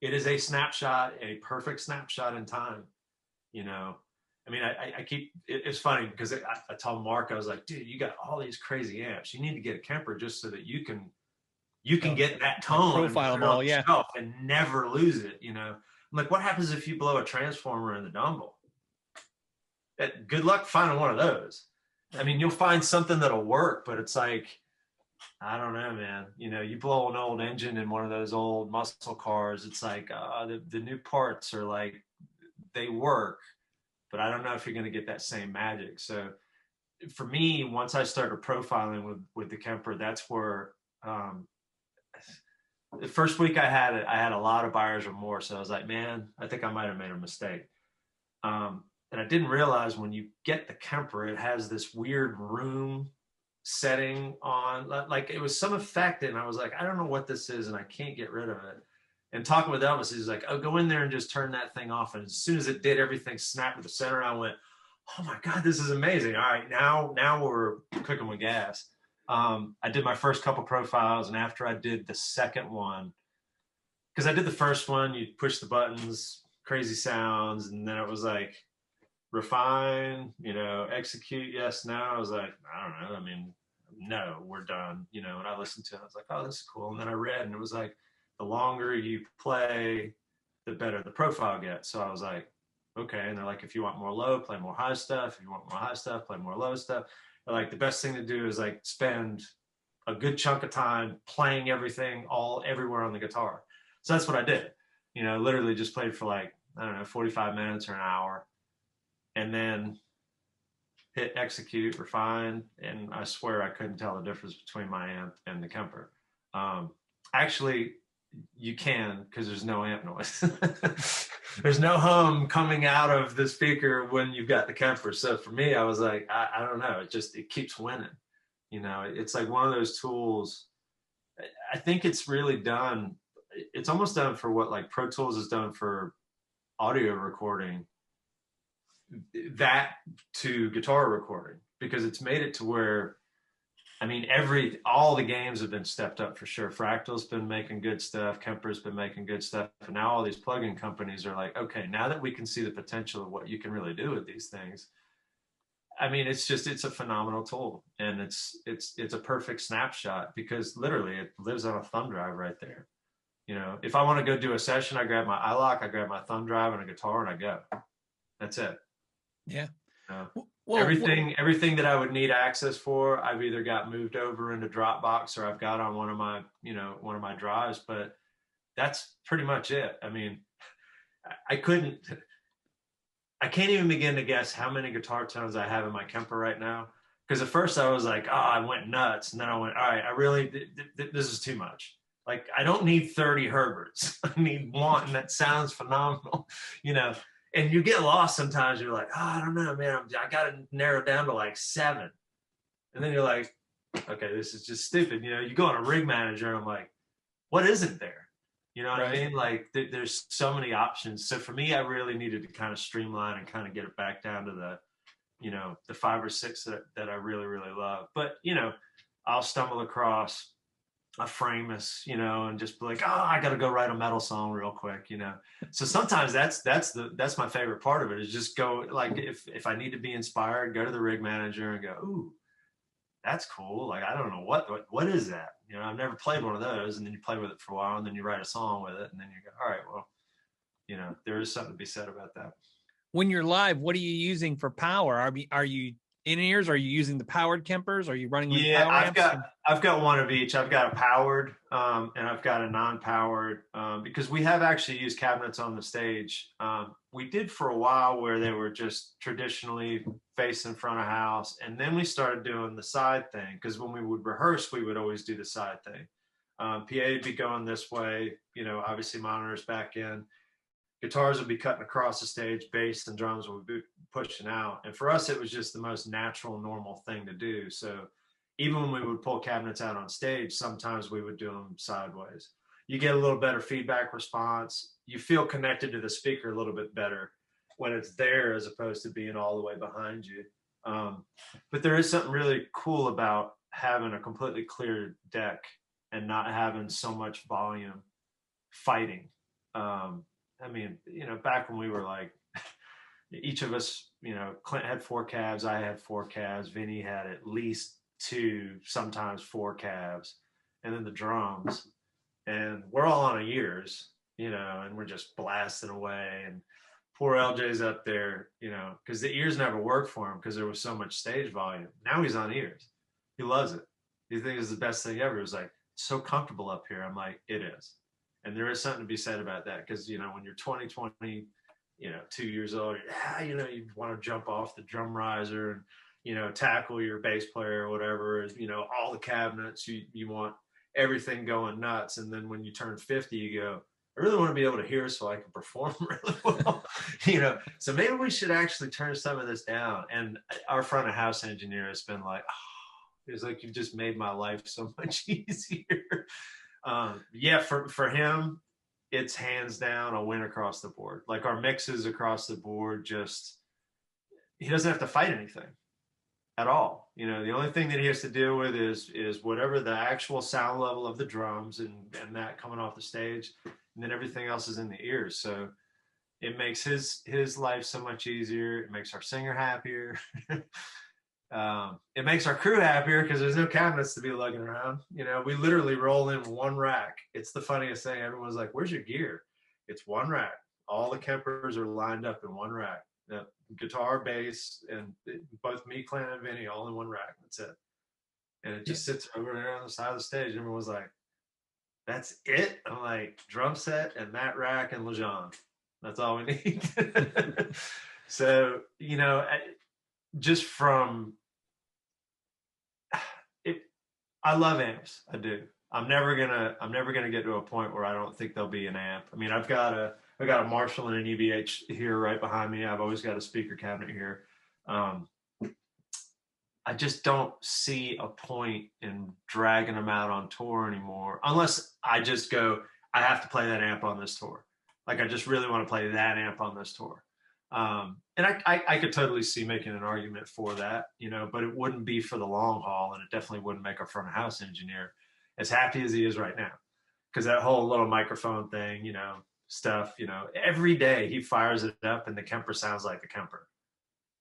It is a snapshot, a perfect snapshot in time. You know, I mean, I keep, it's funny because I told Mark, I was like, dude, you got all these crazy amps. You need to get a Kemper just so that you can get that tone, profile them all, yeah, and never lose it. You know, I'm like, what happens if you blow a transformer in the Dumble? Good luck finding one of those. I mean, you'll find something that'll work, but it's like, I don't know, man. You know, you blow an old engine in one of those old muscle cars, it's like the new parts are like, they work, but I don't know if you're going to get that same magic. So for me, once I started profiling with the Kemper, that's where the first week I had a lot of buyer's remorse. So I was like, man, I think I might have made a mistake. And I didn't realize when you get the Kemper, it has this weird room setting on, like it was some effect. And I was like, I don't know what this is and I can't get rid of it. And talking with Elvis, he's like, oh, go in there and just turn that thing off. And as soon as it did, everything snapped to the center. And I went, oh my God, this is amazing. All right, now we're cooking with gas. I did my first couple profiles. And after I did the second one, because I did the first one, you push the buttons, crazy sounds. And then it was like, refine, you know, execute, yes, no. I was like, I don't know. I mean, no, we're done, you know. And I listened to it, I was like, oh, this is cool. And then I read, and it was like, the longer you play, the better the profile gets. So I was like, okay. And they're like, if you want more low, play more high stuff. If you want more high stuff, play more low stuff. They're like, the best thing to do is like spend a good chunk of time playing everything everywhere on the guitar. So that's what I did. You know, literally just played for like, I don't know, 45 minutes or an hour, and then hit execute, refine, and I swear I couldn't tell the difference between my amp and the Kemper. Actually, you can, because there's no amp noise. There's no hum coming out of the speaker when you've got the Kemper. So for me, I was like, I don't know. It keeps winning. You know, it's like one of those tools. I think it's really done. It's almost done for what like Pro Tools has done for audio recording, that to guitar recording, because it's made it to where, I mean, all the games have been stepped up for sure. Fractal's been making good stuff. Kemper's been making good stuff. And now all these plugin companies are like, okay, now that we can see the potential of what you can really do with these things, I mean, it's a phenomenal tool, and it's a perfect snapshot, because literally it lives on a thumb drive right there. You know, if I want to go do a session, I grab my iLok, I grab my thumb drive and a guitar, and I go. That's it. Yeah. Well, everything that I would need access for, I've either got moved over into Dropbox, or I've got on one of my drives, but that's pretty much it. I mean, I can't even begin to guess how many guitar tones I have in my Kemper right now. Because at first I was like, oh, I went nuts. And then I went, all right, this is too much. Like, I don't need 30 Herberts. I need one that sounds phenomenal, you know. And you get lost sometimes. You're like, oh, I don't know, man. I got to narrow down to like 7. And then you're like, okay, this is just stupid. You know, you go on a rig manager, and I'm like, what isn't there? You know what I mean? Like, there's so many options. So for me, I really needed to kind of streamline and kind of get it back down to the, you know, the 5 or 6 that I really, really love. But, you know, I'll stumble across a Framus, you know, and just be like, oh, I got to go write a metal song real quick, you know. So sometimes that's my favorite part of it, is just go, like, if I need to be inspired, go to the rig manager and go, ooh, that's cool. Like, I don't know what is that? You know, I've never played one of those. And then you play with it for a while, and then you write a song with it, and then you go, all right, well, you know, there is something to be said about that. When you're live, what are you using for power? Are you in-ears? Are you using the powered Kempers? Are you running with power amps? I've got one of each. I've got a powered and I've got a non-powered, because we have actually used cabinets on the stage. We did for a while where they were just traditionally facing front of house, and then we started doing the side thing, because when we would rehearse, we would always do the side thing. PA would be going this way, you know, obviously monitors back in. Guitars would be cutting across the stage, bass and drums would be pushing out. And for us, it was just the most natural, normal thing to do. So even when we would pull cabinets out on stage, sometimes we would do them sideways. You get a little better feedback response. You feel connected to the speaker a little bit better when it's there, as opposed to being all the way behind you. But there is something really cool about having a completely clear deck and not having so much volume fighting. I mean, you know, back when we were like, each of us, you know, Clint had 4 cabs, I had 4 cabs, Vinny had at least 2, sometimes 4 cabs, and then the drums. And we're all on ears, you know, and we're just blasting away. And poor LJ's up there, you know, because the ears never worked for him because there was so much stage volume. Now he's on ears. He loves it. He thinks it's the best thing ever. It's like, so comfortable up here. I'm like, it is. And there is something to be said about that, because, you know, when you're 20, you know, 2 years old, you know, you want to jump off the drum riser and, you know, tackle your bass player or whatever, you know, all the cabinets, you want everything going nuts. And then when you turn 50, you go, I really want to be able to hear so I can perform really well, you know, so maybe we should actually turn some of this down. And our front of house engineer has been like, oh, it's like, you've just made my life so much easier. Yeah, for him, it's hands down a win across the board. Like, our mixes across the board, just, he doesn't have to fight anything at all. You know, the only thing that he has to deal with is whatever the actual sound level of the drums and that coming off the stage, and then everything else is in the ears. So it makes his life so much easier. It makes our singer happier. It makes our crew happier because there's no cabinets to be lugging around. You know, we literally roll in one rack. It's the funniest thing. Everyone's like, "Where's your gear?" It's one rack. All the Kempers are lined up in one rack. The guitar, bass, and both me, Clan, and Vinny all in one rack. That's it. And it just sits over there on the side of the stage. Everyone was like, "That's it?" I'm like, "Drum set and that rack and LeJean. That's all we need." So, you know, just from it, I love amps. I do. I'm never gonna get to a point where I don't think there'll be an amp. I mean, I've got a Marshall and an EVH here right behind me. I've always got a speaker cabinet here. I just don't see a point in dragging them out on tour anymore, unless I just go, I have to play that amp on this tour. Like, I just really want to play that amp on this tour. And I could totally see making an argument for that, you know, but it wouldn't be for the long haul, and it definitely wouldn't make our front of house engineer as happy as he is right now. Because that whole little microphone thing, you know, stuff, you know, every day he fires it up and the Kemper sounds like the Kemper.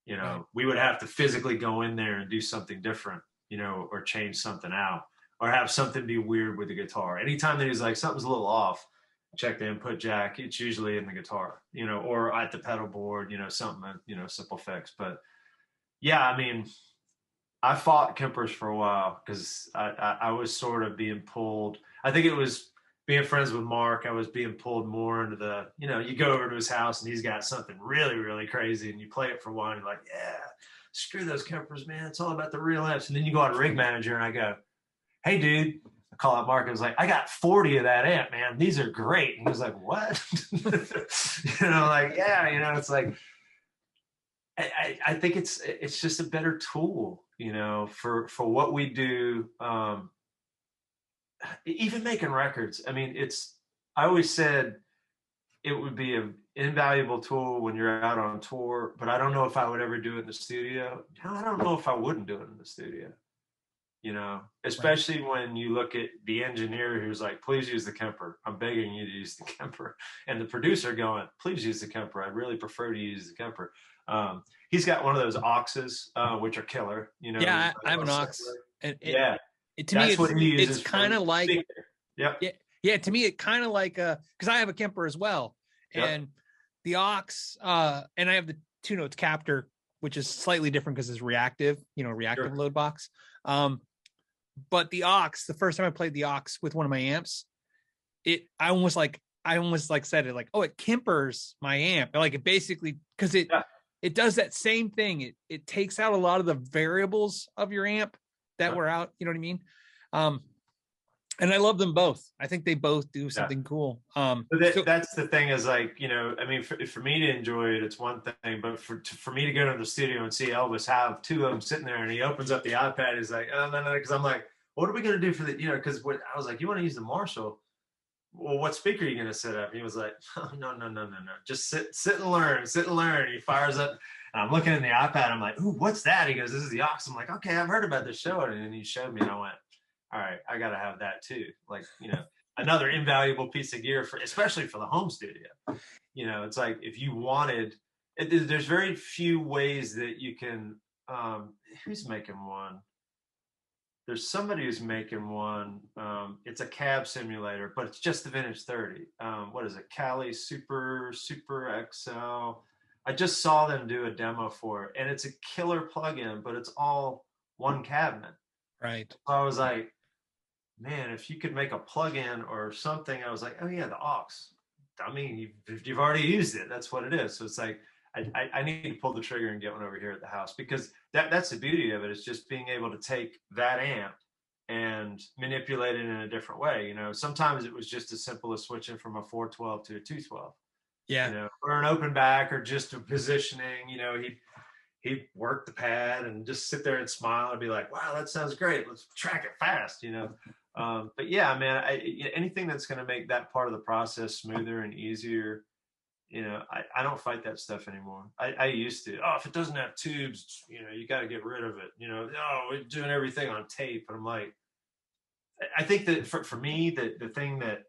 You know, right. We would have to physically go in there and do something different, you know, or change something out, or have something be weird with the guitar. Anytime that he's like, something's a little off, check the input jack. It's usually in the guitar, you know, or at the pedal board, you know, something, you know, simple fix. But yeah, I mean, I fought Kempers for a while because I was sort of being pulled. I think it was being friends with Mark. I was being pulled more into the, you know, you go over to his house and he's got something really, really crazy, and you play it for one, and you're like, yeah, screw those Kempers, man. It's all about the real amps. And then you go on Rig Manager and I go, hey, dude. I call out Mark. I was like, I got 40 of that amp, man. These are great. And he was like, what? You know, like, yeah, you know, it's like, I think it's just a better tool, you know, for what we do. Even making records. I mean, I always said it would be an invaluable tool when you're out on tour, but I don't know if I would ever do it in the studio. I don't know if I wouldn't do it in the studio. You know, especially when you look at the engineer who's like, please use the Kemper. I'm begging you to use the Kemper. And the producer going, please use the Kemper. I'd really prefer to use the Kemper. He's got one of those Auxes, which are killer. You know, yeah, I have an Aux. And yeah, to me, it's kind of like, yep. Yeah. To me, it kind of like, because I have a Kemper as well, and the Aux, and I have the 2-notes captor, which is slightly different because it's reactive, you know, reactive load box. But the Aux, the first time I played the Aux with one of my amps, I almost said it like, oh, it Kempers my amp. Like, it basically, because it does that same thing. It takes out a lot of the variables of your amp that were out. You know what I mean? And I love them both. I think they both do something cool. That's the thing, is like, you know, I mean, for me to enjoy it, it's one thing, but for me to go to the studio and see Elvis have two of them sitting there, and he opens up the iPad, he's like, oh, no, because I'm like, what are we going to do for the, you know, because I was like, you want to use the Marshall? Well, what speaker are you going to set up? And he was like, oh, no. Just sit and learn. He fires up, and I'm looking in the iPad. I'm like, ooh, what's that? He goes, this is the Aux. I'm like, okay, I've heard about this show. And then he showed me, and I went, all right, I got to have that too. Like, you know, another invaluable piece of gear especially for the home studio. You know, it's like, if you wanted, there's very few ways that you can, who's making one? There's somebody who's making one. It's a cab simulator, but it's just the vintage 30. What is it? Cali Super XL. I just saw them do a demo for it, and it's a killer plugin, but it's all one cabinet. Right. So I was like, man, if you could make a plugin or something, I was like, oh yeah, the Aux. I mean, you've already used it. That's what it is. So it's like, I need to pull the trigger and get one over here at the house, because that's the beauty of it, is just being able to take that amp and manipulate it in a different way. You know, sometimes it was just as simple as switching from a 412 to a 212. Yeah. You know, or an open back, or just a positioning. You know, he'd work the pad and just sit there and smile and be like, wow, that sounds great. Let's track it fast, you know? But yeah, man, anything that's going to make that part of the process smoother and easier, you know, I don't fight that stuff anymore. I used to. Oh, if it doesn't have tubes, you know, you got to get rid of it. You know, oh, we're doing everything on tape. And I'm like, I think that for me, the thing that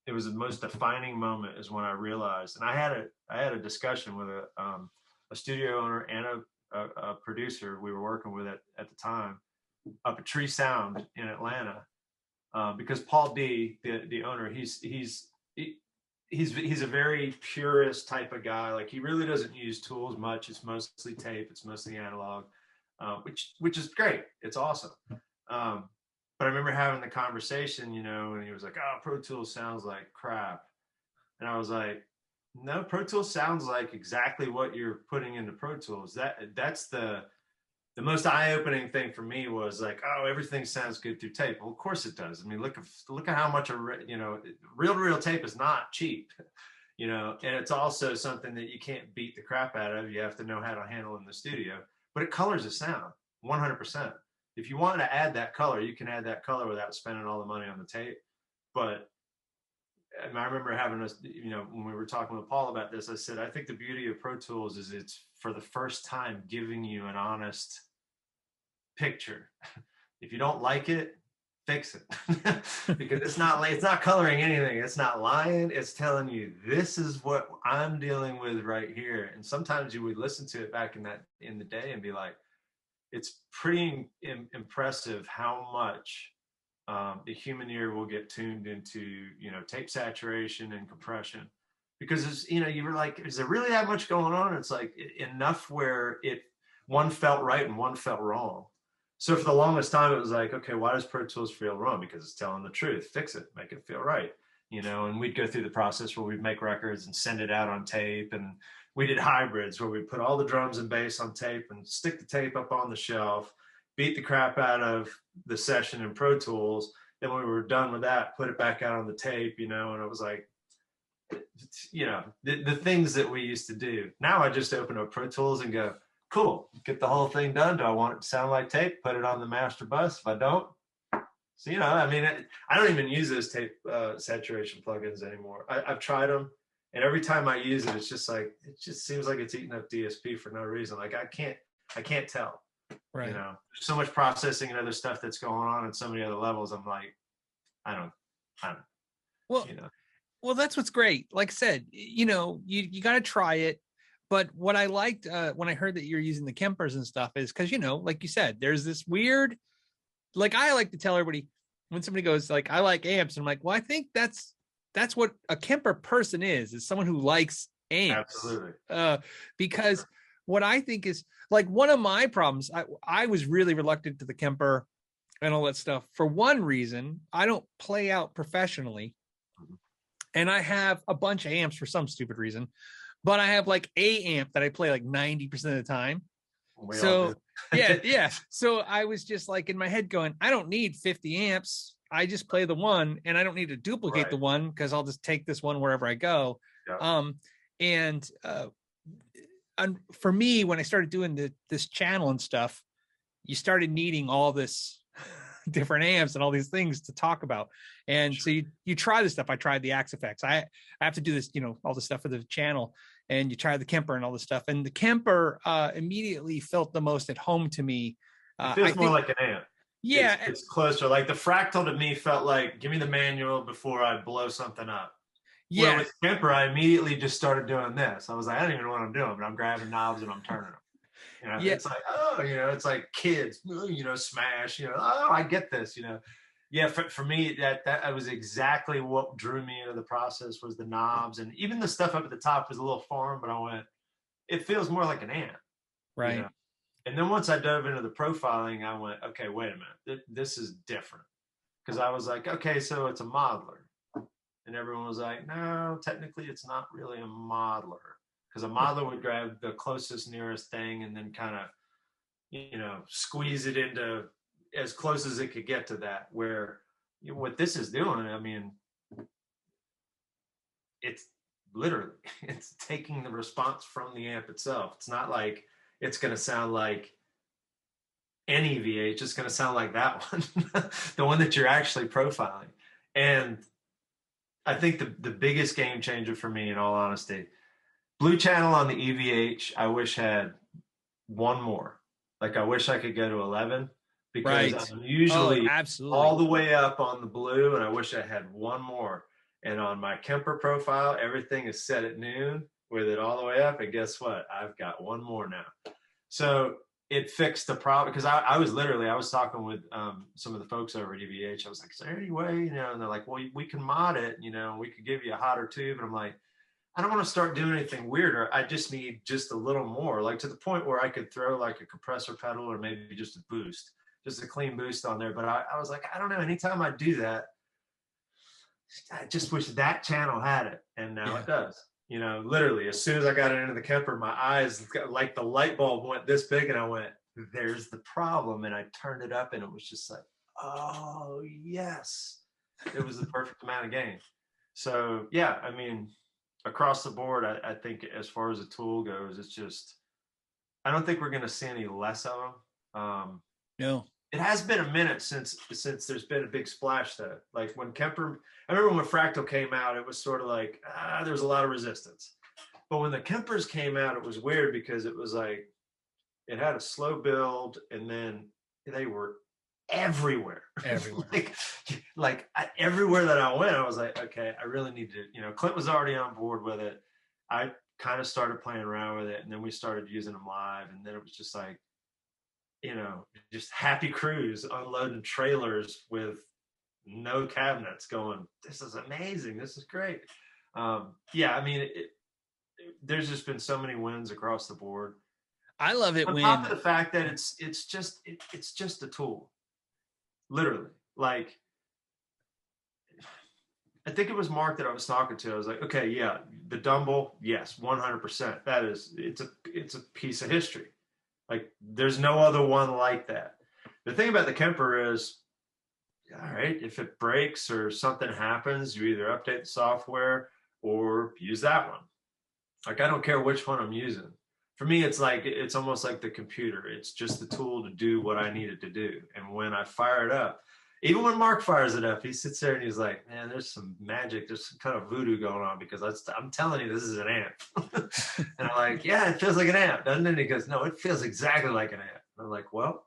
it was the most defining moment is when I realized, and I had a discussion with a studio owner and a producer we were working with at the time up at Tree Sound in Atlanta, because Paul D, the owner, he's a very purist type of guy. Like, he really doesn't use tools much. It's mostly tape. It's mostly analog, which is great. It's awesome. But I remember having the conversation, and he was like, "Oh, Pro Tools sounds like crap," and I was like, "No, Pro Tools sounds like exactly what you're putting into Pro Tools." That's the most eye-opening thing for me was like, "Oh, everything sounds good through tape." Well, of course it does. I mean, look at how much reel-to-reel tape is not cheap, and it's also something that you can't beat the crap out of. You have to know how to handle in the studio, but it colors the sound 100%. If you want to add that color, you can add that color without spending all the money on the tape. But I remember having us, when we were talking with Paul about this, I said, I think the beauty of Pro Tools is it's for the first time giving you an honest picture. If you don't like it, fix it. Because it's not coloring anything. It's not lying. It's telling you, this is what I'm dealing with right here. And sometimes you would listen to it back in the day and be like, it's pretty impressive how much the human ear will get tuned into, tape saturation and compression, because it's, you were like, is there really that much going on? It's like enough where one felt right and one felt wrong. So for the longest time, it was like, okay, why does Pro Tools feel wrong? Because it's telling the truth. Fix it, make it feel right. And we'd go through the process where we'd make records and send it out on tape, and we did hybrids where we put all the drums and bass on tape and stick the tape up on the shelf, beat the crap out of the session in Pro Tools. Then when we were done with that, put it back out on the tape, and it was like, the things that we used to do. Now I just open up Pro Tools and go, cool, get the whole thing done. Do I want it to sound like tape? Put it on the master bus. If I don't, so, I don't even use those tape saturation plugins anymore. I've tried them. And every time I use it, it's just like, it just seems like it's eating up DSP for no reason. Like, I can't tell. Right. There's so much processing and other stuff that's going on at so many other levels. I'm like, I don't. Well, that's what's great. Like I said, you got to try it. But what I liked when I heard that you're using the Kempers and stuff is because, like you said, there's this weird, like, I like to tell everybody when somebody goes like, I like amps. And I'm like, well, I think that's what a Kemper person is someone who likes amps. Absolutely. Because what I think is like one of my problems, I was really reluctant to the Kemper and all that stuff. For one reason, I don't play out professionally. And I have a bunch of amps for some stupid reason, but I have like a amp that I play like 90% of the time. So yeah. So I was just like in my head going, I don't need 50 amps. I just play the one, and I don't need to duplicate the one because I'll just take this one wherever I go. Yeah. And for me, when I started doing this channel and stuff, you started needing all this different amps and all these things to talk about. And so you try this stuff. I tried the Axe Effects. I have to do this, all the stuff for the channel, and you try the Kemper and all this stuff. And the Kemper immediately felt the most at home to me. It feels more like an amp. Yeah. It's closer. Like the Fractal to me felt like, give me the manual before I blow something up. Yeah. Well, with Kemper, I immediately just started doing this. I was like, I don't even know what I'm doing, but I'm grabbing knobs and I'm turning them. It's like, it's like kids, smash, oh, I get this, Yeah, for me, that was exactly what drew me into the process, was the knobs. And even the stuff up at the top was a little foreign, but I went, it feels more like an amp. Right. And then once I dove into the profiling, I went, okay, wait a minute, this is different. Because I was like, okay, so it's a modeler. And everyone was like, no, technically it's not really a modeler. Because a modeler would grab the closest, nearest thing and then kind of, squeeze it into as close as it could get to that. Where what this is doing, I mean, it's taking the response from the amp itself. It's not like it's going to sound like any VH. It's just going to sound like that one, the one that you're actually profiling. And I think the biggest game changer for me, in all honesty, Blue Channel on the EVH, I wish had one more. Like, I wish I could go to 11, because I'm usually all the way up on the blue, and I wish I had one more. And on my Kemper profile, everything is set at noon with it all the way up. And guess what? I've got one more now. So it fixed the problem because I was talking with some of the folks over at EVH. I was like, is there any way, you know? And they're like, well, we can mod it, you know, we could give you a hotter tube. And I'm like, I don't want to start doing anything weirder. I just need just a little more, like to the point where I could throw like a compressor pedal or maybe just a boost, just a clean boost on there. But I was like, I don't know. Anytime I do that, I just wish that channel had it. And now it does. You know, literally, as soon as I got it into the Kemper, my eyes, like the light bulb went this big, and I went, there's the problem. And I turned it up, and it was just like, oh, yes. It was the perfect amount of gain. So, yeah, I mean, across the board, I think as far as a tool goes, it's just, I don't think we're going to see any less of them. No. It has been a minute since there's been a big splash though. Like when Kemper, I remember when Fractal came out, it was sort of like, there was a lot of resistance. But when the Kempers came out, it was weird because it was like, it had a slow build and then they were everywhere. Everywhere that I went, I was like, okay, I really need to, you know, Clint was already on board with it. I kind of started playing around with it and then we started using them live. And then it was just like, you know, just happy crews unloading trailers with no cabinets going, this is amazing. This is great. Yeah, I mean, there's just been so many wins across the board. I love it on top of the fact that it's just a tool, literally. Like, I think it was Mark that I was talking to. I was like, okay, yeah, the Dumble, yes, 100%. That is, it's a piece of history. Like, there's no other one like that. The thing about the Kemper is, all right, if it breaks or something happens, you either update the software or use that one. Like, I don't care which one I'm using. For me, it's like, it's almost like the computer. It's just the tool to do what I need it to do. And when I fire it up, even when Mark fires it up, he sits there and he's like, man, there's some magic, there's some kind of voodoo going on because I'm telling you, this is an amp. And I'm like, yeah, it feels like an amp, doesn't it? And he goes, no, it feels exactly like an amp. And I'm like, well,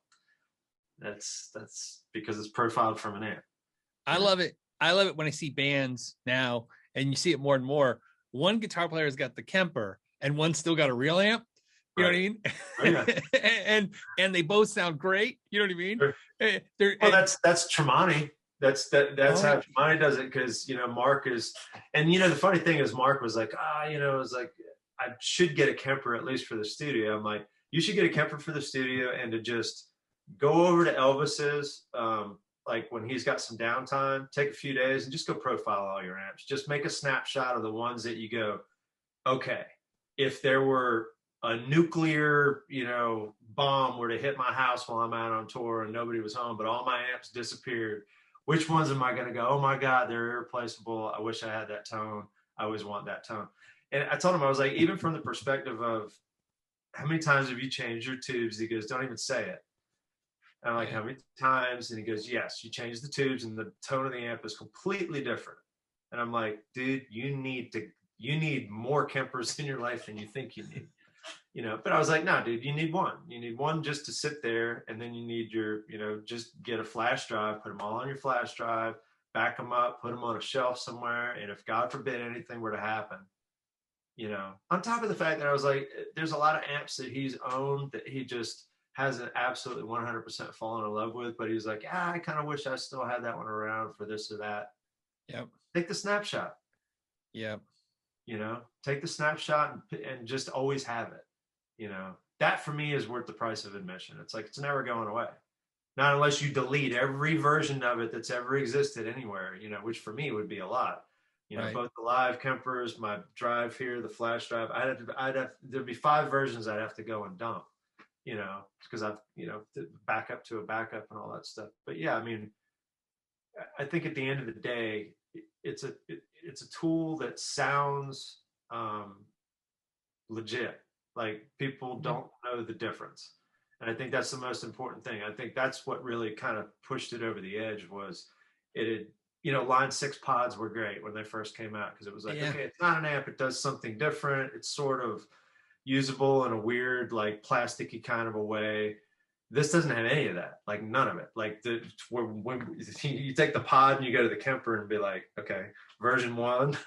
that's because it's profiled from an amp. I love it. I love it when I see bands now, and you see it more and more. One guitar player has got the Kemper, and one still got a real amp. You know what I mean? Oh, yeah. and they both sound great. You know what I mean? Sure. Well, that's Tremonti. That's how Tremonti does it, because, you know, Mark is, and, you know, the funny thing is Mark was like, you know, it was like, I should get a Kemper at least for the studio. I'm like, you should get a Kemper for the studio and to just go over to Elvis's, like when he's got some downtime, take a few days and just go profile all your amps. Just make a snapshot of the ones that you go, okay, if there were a nuclear, you know, bomb were to hit my house while I'm out on tour and nobody was home, but all my amps disappeared, which ones am I going to go, oh my God, they're irreplaceable. I wish I had that tone. I always want that tone. And I told him, I was like, even from the perspective of how many times have you changed your tubes? He goes, don't even say it. And I'm like, how many times? And he goes, yes, you changed the tubes and the tone of the amp is completely different. And I'm like, dude, you need more Kempers in your life than you think you need. You know, but I was like, no, dude, you need one. You need one just to sit there, and then you need your, you know, just get a flash drive, put them all on your flash drive, back them up, put them on a shelf somewhere, and if God forbid anything were to happen, you know, on top of the fact that I was like, there's a lot of amps that he's owned that he just hasn't absolutely 100% fallen in love with, but he's like, I kind of wish I still had that one around for this or that. Yep. Take the snapshot. Yep. You know, take the snapshot and just always have it. You know, that for me is worth the price of admission. It's like, it's never going away. Not unless you delete every version of it that's ever existed anywhere, you know, which for me would be a lot. You know, both the live Kempers, my drive here, the flash drive, there'd be 5 versions I'd have to go and dump, you know, because I've, you know, back up to a backup and all that stuff. But yeah, I mean, I think at the end of the day, it's a tool that sounds legit. Like, people don't know the difference. And I think that's the most important thing. I think that's what really kind of pushed it over the edge was it had, you know, Line 6 pods were great when they first came out because it was like, okay, it's not an amp, it does something different. It's sort of usable in a weird, like, plasticky kind of a way. This doesn't have any of that, like none of it. Like when you take the pod and you go to the Kemper and be like, okay, version 1,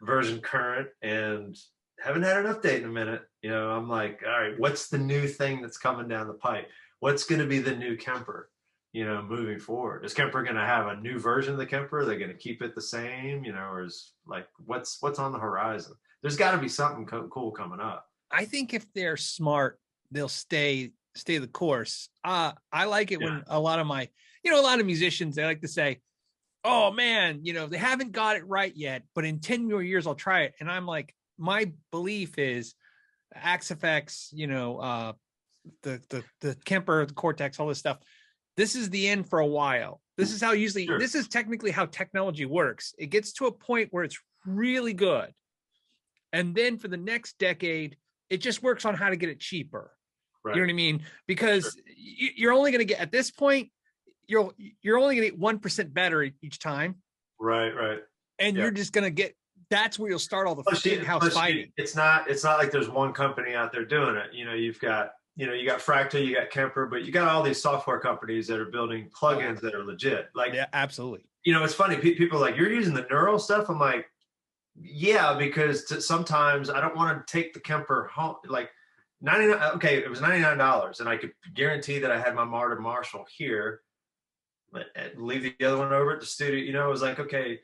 version current, and haven't had an update in a minute. I'm like, all right, what's the new thing that's coming down the pipe? What's going to be the new Kemper, moving forward? Is Kemper going to have a new version of the Kemper? Are they going to keep it the same, or is like, what's on the horizon? There's got to be something cool coming up. I think if they're smart, they'll stay the course. I like it when a lot of musicians, they like to say, oh man, they haven't got it right yet, but in 10 more years, I'll try it. And I'm like, my belief is Axe FX, the Kemper, the Cortex, all this stuff. This is the end for a while. This is how this is technically how technology works. It gets to a point where it's really good. And then for the next decade, it just works on how to get it cheaper. Right. You know what I mean? Because you're only going to get, at this point, you're only going to get 1% better each time. Right. And you're just going to get, that's where you'll start all the in-house fighting. It's not like there's one company out there doing it. You've got, you got Fractal, you got Kemper, but you got all these software companies that are building plugins that are legit. Like, yeah, absolutely. It's funny. People are like, you're using the neural stuff. I'm like, yeah, because sometimes I don't want to take the Kemper home. Like $99. Okay, it was $99, and I could guarantee that I had my Marshall here, but leave the other one over at the studio. It was like, okay,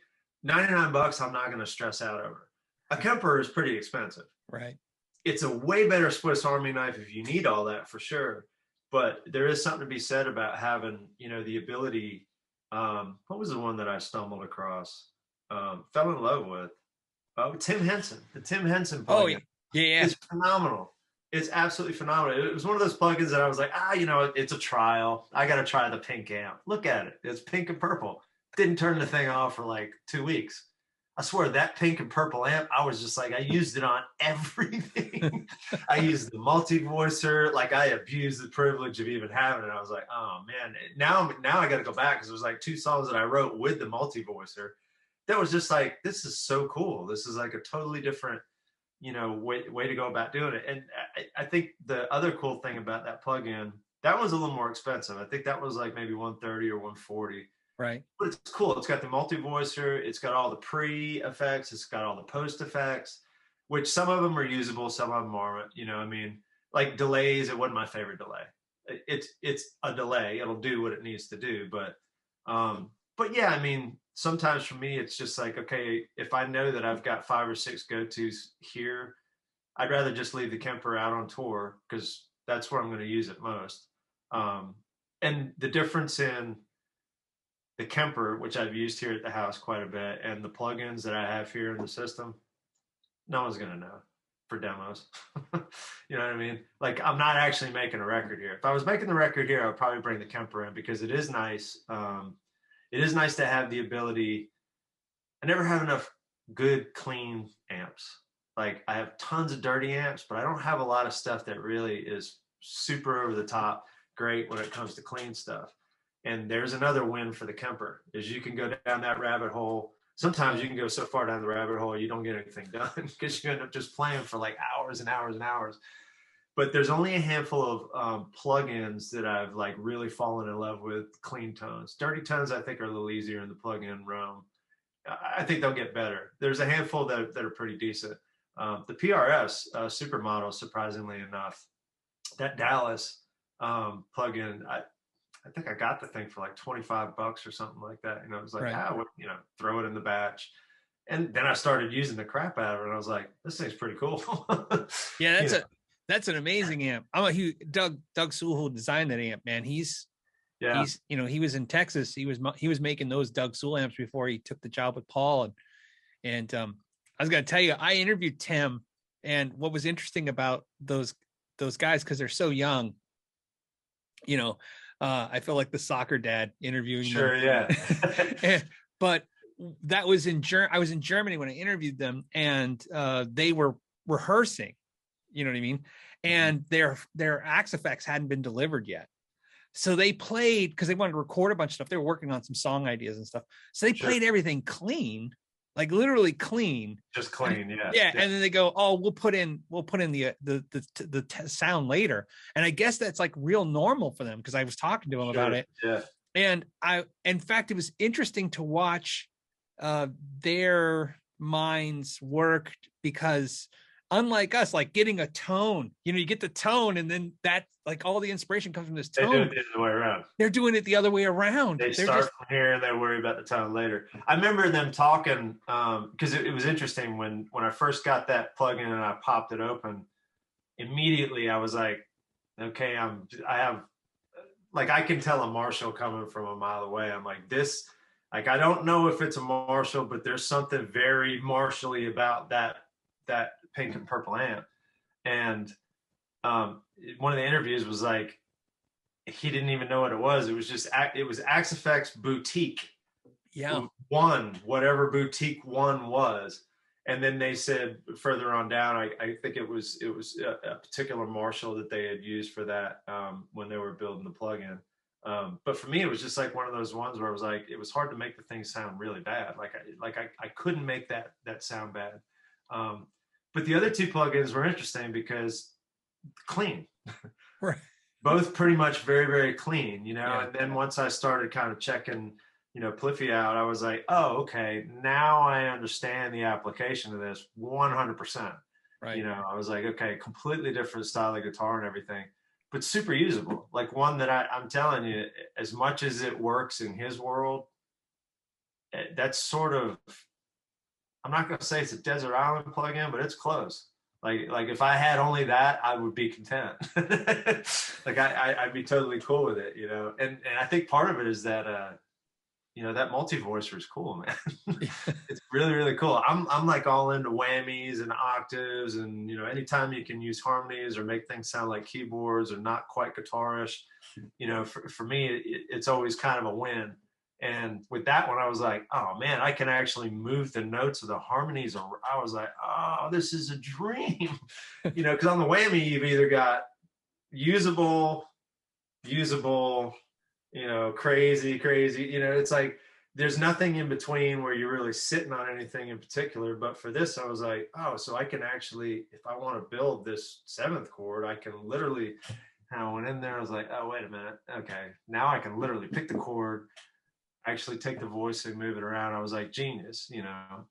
$99. I'm not going to stress out over. A Kemper is pretty expensive, right? It's a way better Swiss Army knife if you need all that, for sure. But there is something to be said about having, the ability. What was the one that I stumbled across? Fell in love with. Tim Henson. The Tim Henson plugin. Oh, yeah. It's phenomenal. It's absolutely phenomenal. It was one of those plugins that I was like, it's a trial. I got to try the pink amp. Look at it. It's pink and purple. Didn't turn the thing off for like 2 weeks. I swear that pink and purple amp, I was just like, I used it on everything. I used the multi-voicer. Like, I abused the privilege of even having it. I was like, oh man, now I got to go back, because there was like 2 songs that I wrote with the multi-voicer. That was just like, this is so cool. This is like a totally different, way to go about doing it. And I think the other cool thing about that plugin, that was a little more expensive. I think that was like maybe $130 or $140. Right. But it's cool. It's got the multi-voicer. It's got all the pre-effects. It's got all the post-effects, which some of them are usable, some of them aren't. Like delays, it wasn't my favorite delay. It's a delay. It'll do what it needs to do. But yeah, sometimes for me, it's just like, okay, if I know that I've got 5 or 6 go-tos here, I'd rather just leave the Kemper out on tour, because that's where I'm going to use it most. And the difference in the Kemper, which I've used here at the house quite a bit, and the plugins that I have here in the system, no one's going to know for demos. You know what I mean? Like, I'm not actually making a record here. If I was making the record here, I would probably bring the Kemper in, because it is nice. It is nice to have the ability. I never have enough good, clean amps. Like, I have tons of dirty amps, but I don't have a lot of stuff that really is super over the top great when it comes to clean stuff. And there's another win for the Kemper, is you can go down that rabbit hole. Sometimes you can go so far down the rabbit hole, you don't get anything done, because you end up just playing for like hours and hours and hours. But there's only a handful of plugins that I've like really fallen in love with clean tones. Dirty tones, I think, are a little easier in the plugin realm. I think they'll get better. There's a handful that are pretty decent. The PRS Supermodel, surprisingly enough, that Dallas plugin, I think I got the thing for like $25 or something like that. It was like, right. Throw it in the batch. And then I started using the crap out of it, and I was like, this thing's pretty cool. Yeah, that's an amazing amp. I'm a huge Doug Sewell, who designed that amp, man. He was in Texas. He was making those Doug Sewell amps before he took the job with Paul. And I was gonna tell you, I interviewed Tim, and what was interesting about those guys, because they're so young, I feel like the soccer dad interviewing them. Sure, yeah. But that was I was in Germany when I interviewed them, and they were rehearsing, you know what I mean? And their Axe FX hadn't been delivered yet. So they played, because they wanted to record a bunch of stuff. They were working on some song ideas and stuff. So they played everything clean, like literally clean. Just clean, yeah. Yeah, and then they go, "Oh, we'll put in the sound later." And I guess that's like real normal for them, because I was talking to them about it. Yeah. And in fact, it was interesting to watch their minds work, because unlike us, like getting a tone, you get the tone and then that, like all the inspiration comes from this They do tone. it the other way around. They're doing it the other way around. They start from here and they worry about the tone later. I remember them talking, because it was interesting when I first got that plugin and I popped it open, immediately I was like, okay, I can tell a Marshall coming from a mile away. I'm like, this, like, I don't know if it's a Marshall, but there's something very Marshall-y about that pink and purple amp. And one of the interviews was like, he didn't even know what it was. It was Axe Effects Boutique. Yeah. Whatever Boutique 1 was. And then they said further on down, I think it was a particular Marshall that they had used for that when they were building the plugin. But for me, it was just like one of those ones where it was like, it was hard to make the thing sound really bad. I couldn't make that sound bad. But the other two plugins were interesting because clean. Right. Both pretty much very, very clean, Yeah. And then once I started kind of checking, Pliffy out, I was like, oh, okay, now I understand the application of this 100%. Right. I was like, okay, completely different style of guitar and everything, but super usable. Like one that I'm telling you, as much as it works in his world, that's sort of, I'm not going to say it's a desert island plugin, but it's close. Like if I had only that, I would be content. Like I'd be totally cool with it, And I think part of it is that that multi-voicer is cool, man. It's really, really cool. I'm like all into whammies and octaves, and anytime you can use harmonies or make things sound like keyboards or not quite guitarish, for me it's always kind of a win. And with that one, I was like, oh man, I can actually move the notes of the harmonies. I was like, oh, this is a dream. Because on the whammy, you've either got usable, crazy. It's like there's nothing in between where you're really sitting on anything in particular. But for this, I was like, oh, so I can actually, if I want to build this 7th chord, I can literally, I went in there, I was like, oh, wait a minute. Okay, now I can literally pick the chord, actually take the voice and move it around. I was like, genius,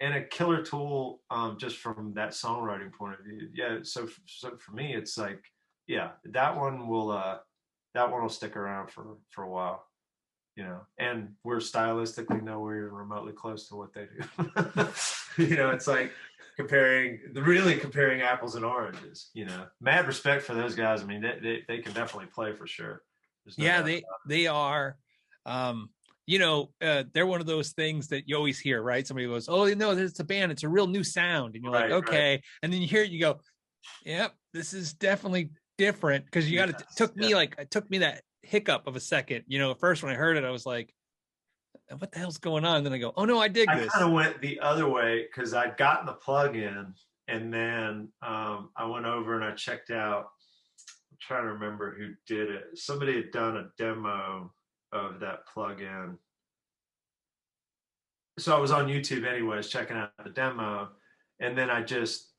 and a killer tool, just from that songwriting point of view. Yeah. So for me, it's like, yeah, that one will stick around for a while, and we're stylistically nowhere remotely close to what they do. It's like comparing apples and oranges, mad respect for those guys. I mean, they can definitely play for sure. They are, they're one of those things that you always hear, right? Somebody goes, oh, it's a band, it's a real new sound. And you're like, okay. Right. And then you hear it, you go, yep, this is definitely different. Cause it took me that hiccup of a second, at first when I heard it, I was like, what the hell's going on? And then I go, oh no, I dig this. I kind of went the other way because I'd gotten the plug-in, and then I went over and I checked out, I'm trying to remember who did it. Somebody had done a demo of that plugin. So I was on YouTube anyways, checking out the demo, and then I just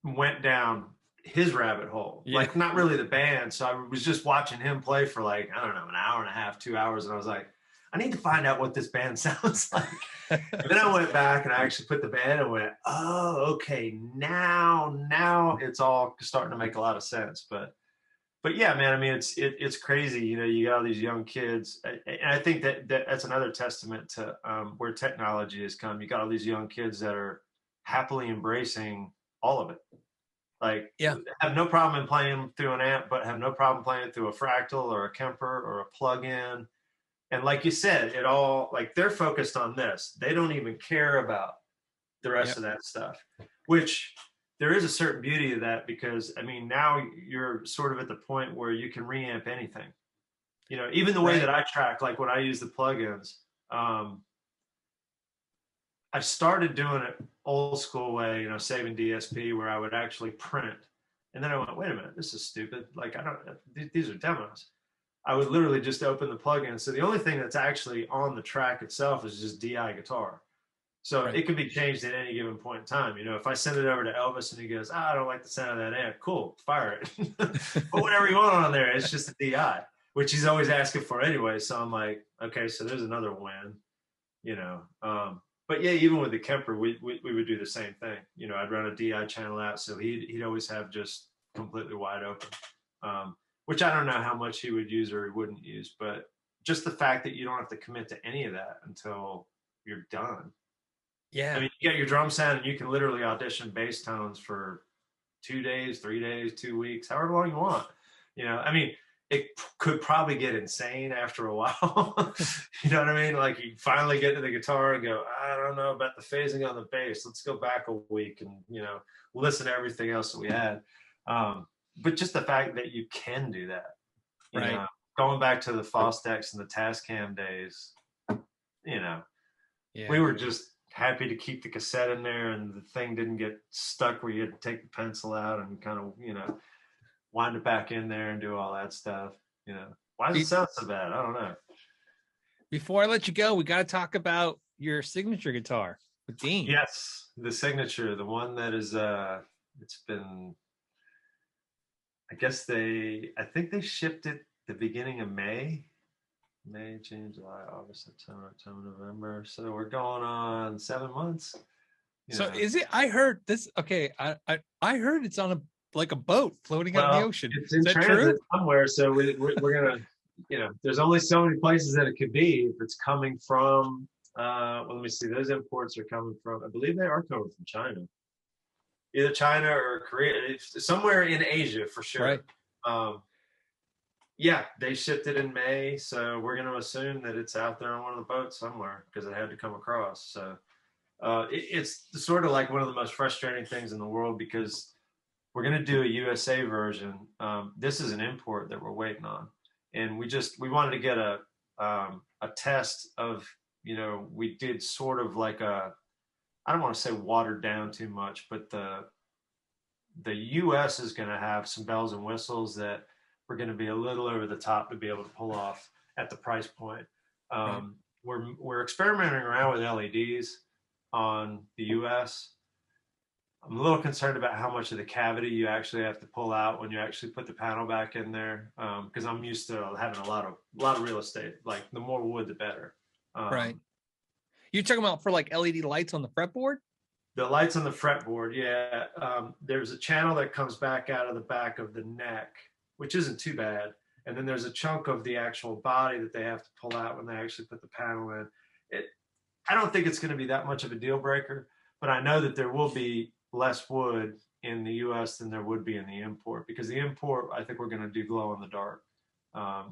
went down his rabbit hole. Yeah. Like, not really the band. So I was just watching him play for like, I don't know, an hour and a half, 2 hours. And I was like, I need to find out what this band sounds like. And then I went back and I actually put the band and went, oh, okay, now it's all starting to make a lot of sense. But yeah, man, I mean, it's crazy. You got all these young kids, and I think that's another testament to where technology has come. You got all these young kids that are happily embracing all of it. Like, yeah, have no problem in playing through an amp, but have no problem playing through a fractal or a Kemper or a plug-in. And like you said, it all, like, they're focused on this. They don't even care about the rest of that stuff, which there is a certain beauty to that, because I mean, now you're sort of at the point where you can reamp anything, even the way that I track, like when I use the plugins, I started doing it old school way, saving DSP, where I would actually print. And then I went, wait a minute, this is stupid. Like, these are demos. I would literally just open the plugin. So the only thing that's actually on the track itself is just DI guitar. So it can be changed at any given point in time. If I send it over to Elvis and he goes, I don't like the sound of that amp, cool, fire it. Put whatever you want on there. It's just a DI, which he's always asking for anyway. So I'm like, okay, so there's another win, but yeah, even with the Kemper, we would do the same thing. You know, I'd run a DI channel out, so he'd always have just completely wide open, which I don't know how much he would use or he wouldn't use, but just the fact that you don't have to commit to any of that until you're done. Yeah. I mean, you get your drum sound and you can literally audition bass tones for 2 days, 3 days, 2 weeks, however long you want. You know, I mean, it could probably get insane after a while. You know what I mean? Like you finally get to the guitar and go, I don't know about the phasing on the bass. Let's go back a week and, you know, listen to everything else that we had. But just the fact that you can do that, right? Know, going back to the Fostex and the Tascam days, you know, we were just happy to keep the cassette in there and the thing didn't get stuck where you had to take the pencil out and kind of, you know, wind it back in there and do all that stuff. You know, why does it sound so bad? I don't know. Before I let you go, we got to talk about your signature guitar with Dean. Yes, the signature, the one that is, it's been, I think they shipped it the beginning of May, June, July, August, September, October, November. So we're going on 7 months. So is it? I heard this. Okay, I heard it's on a boat floating out in the ocean. It's in transit somewhere. So we're gonna, you know, there's only so many places that it could be. If it's coming from, well, let me see. Those imports are coming from. I believe they are coming from China, either China or Korea. It's somewhere in Asia for sure. Right. Yeah, they shipped it in May, so we're going to assume that it's out there on one of the boats somewhere because it had to come across. So it's sort of like one of the most frustrating things in the world because we're going to do a USA version. This is an import that we're waiting on, and we wanted to get a test of, you know, we did sort of like I don't want to say watered down too much, but the US is going to have some bells and whistles that we're going to be a little over the top to be able to pull off at the price point. Right. We're experimenting around with LEDs on the US. I'm a little concerned about how much of the cavity you actually have to pull out when you actually put the panel back in there, because I'm used to having a lot of real estate. Like the more wood, the better. Right. You're talking about for like LED lights on the fretboard? The lights on the fretboard, yeah. There's a channel that comes back out of the back of the neck, which isn't too bad. And then there's a chunk of the actual body that they have to pull out when they actually put the panel in. I don't think it's going to be that much of a deal breaker, but I know that there will be less wood in the US than there would be in the import, because the import, I think we're going to do glow in the dark,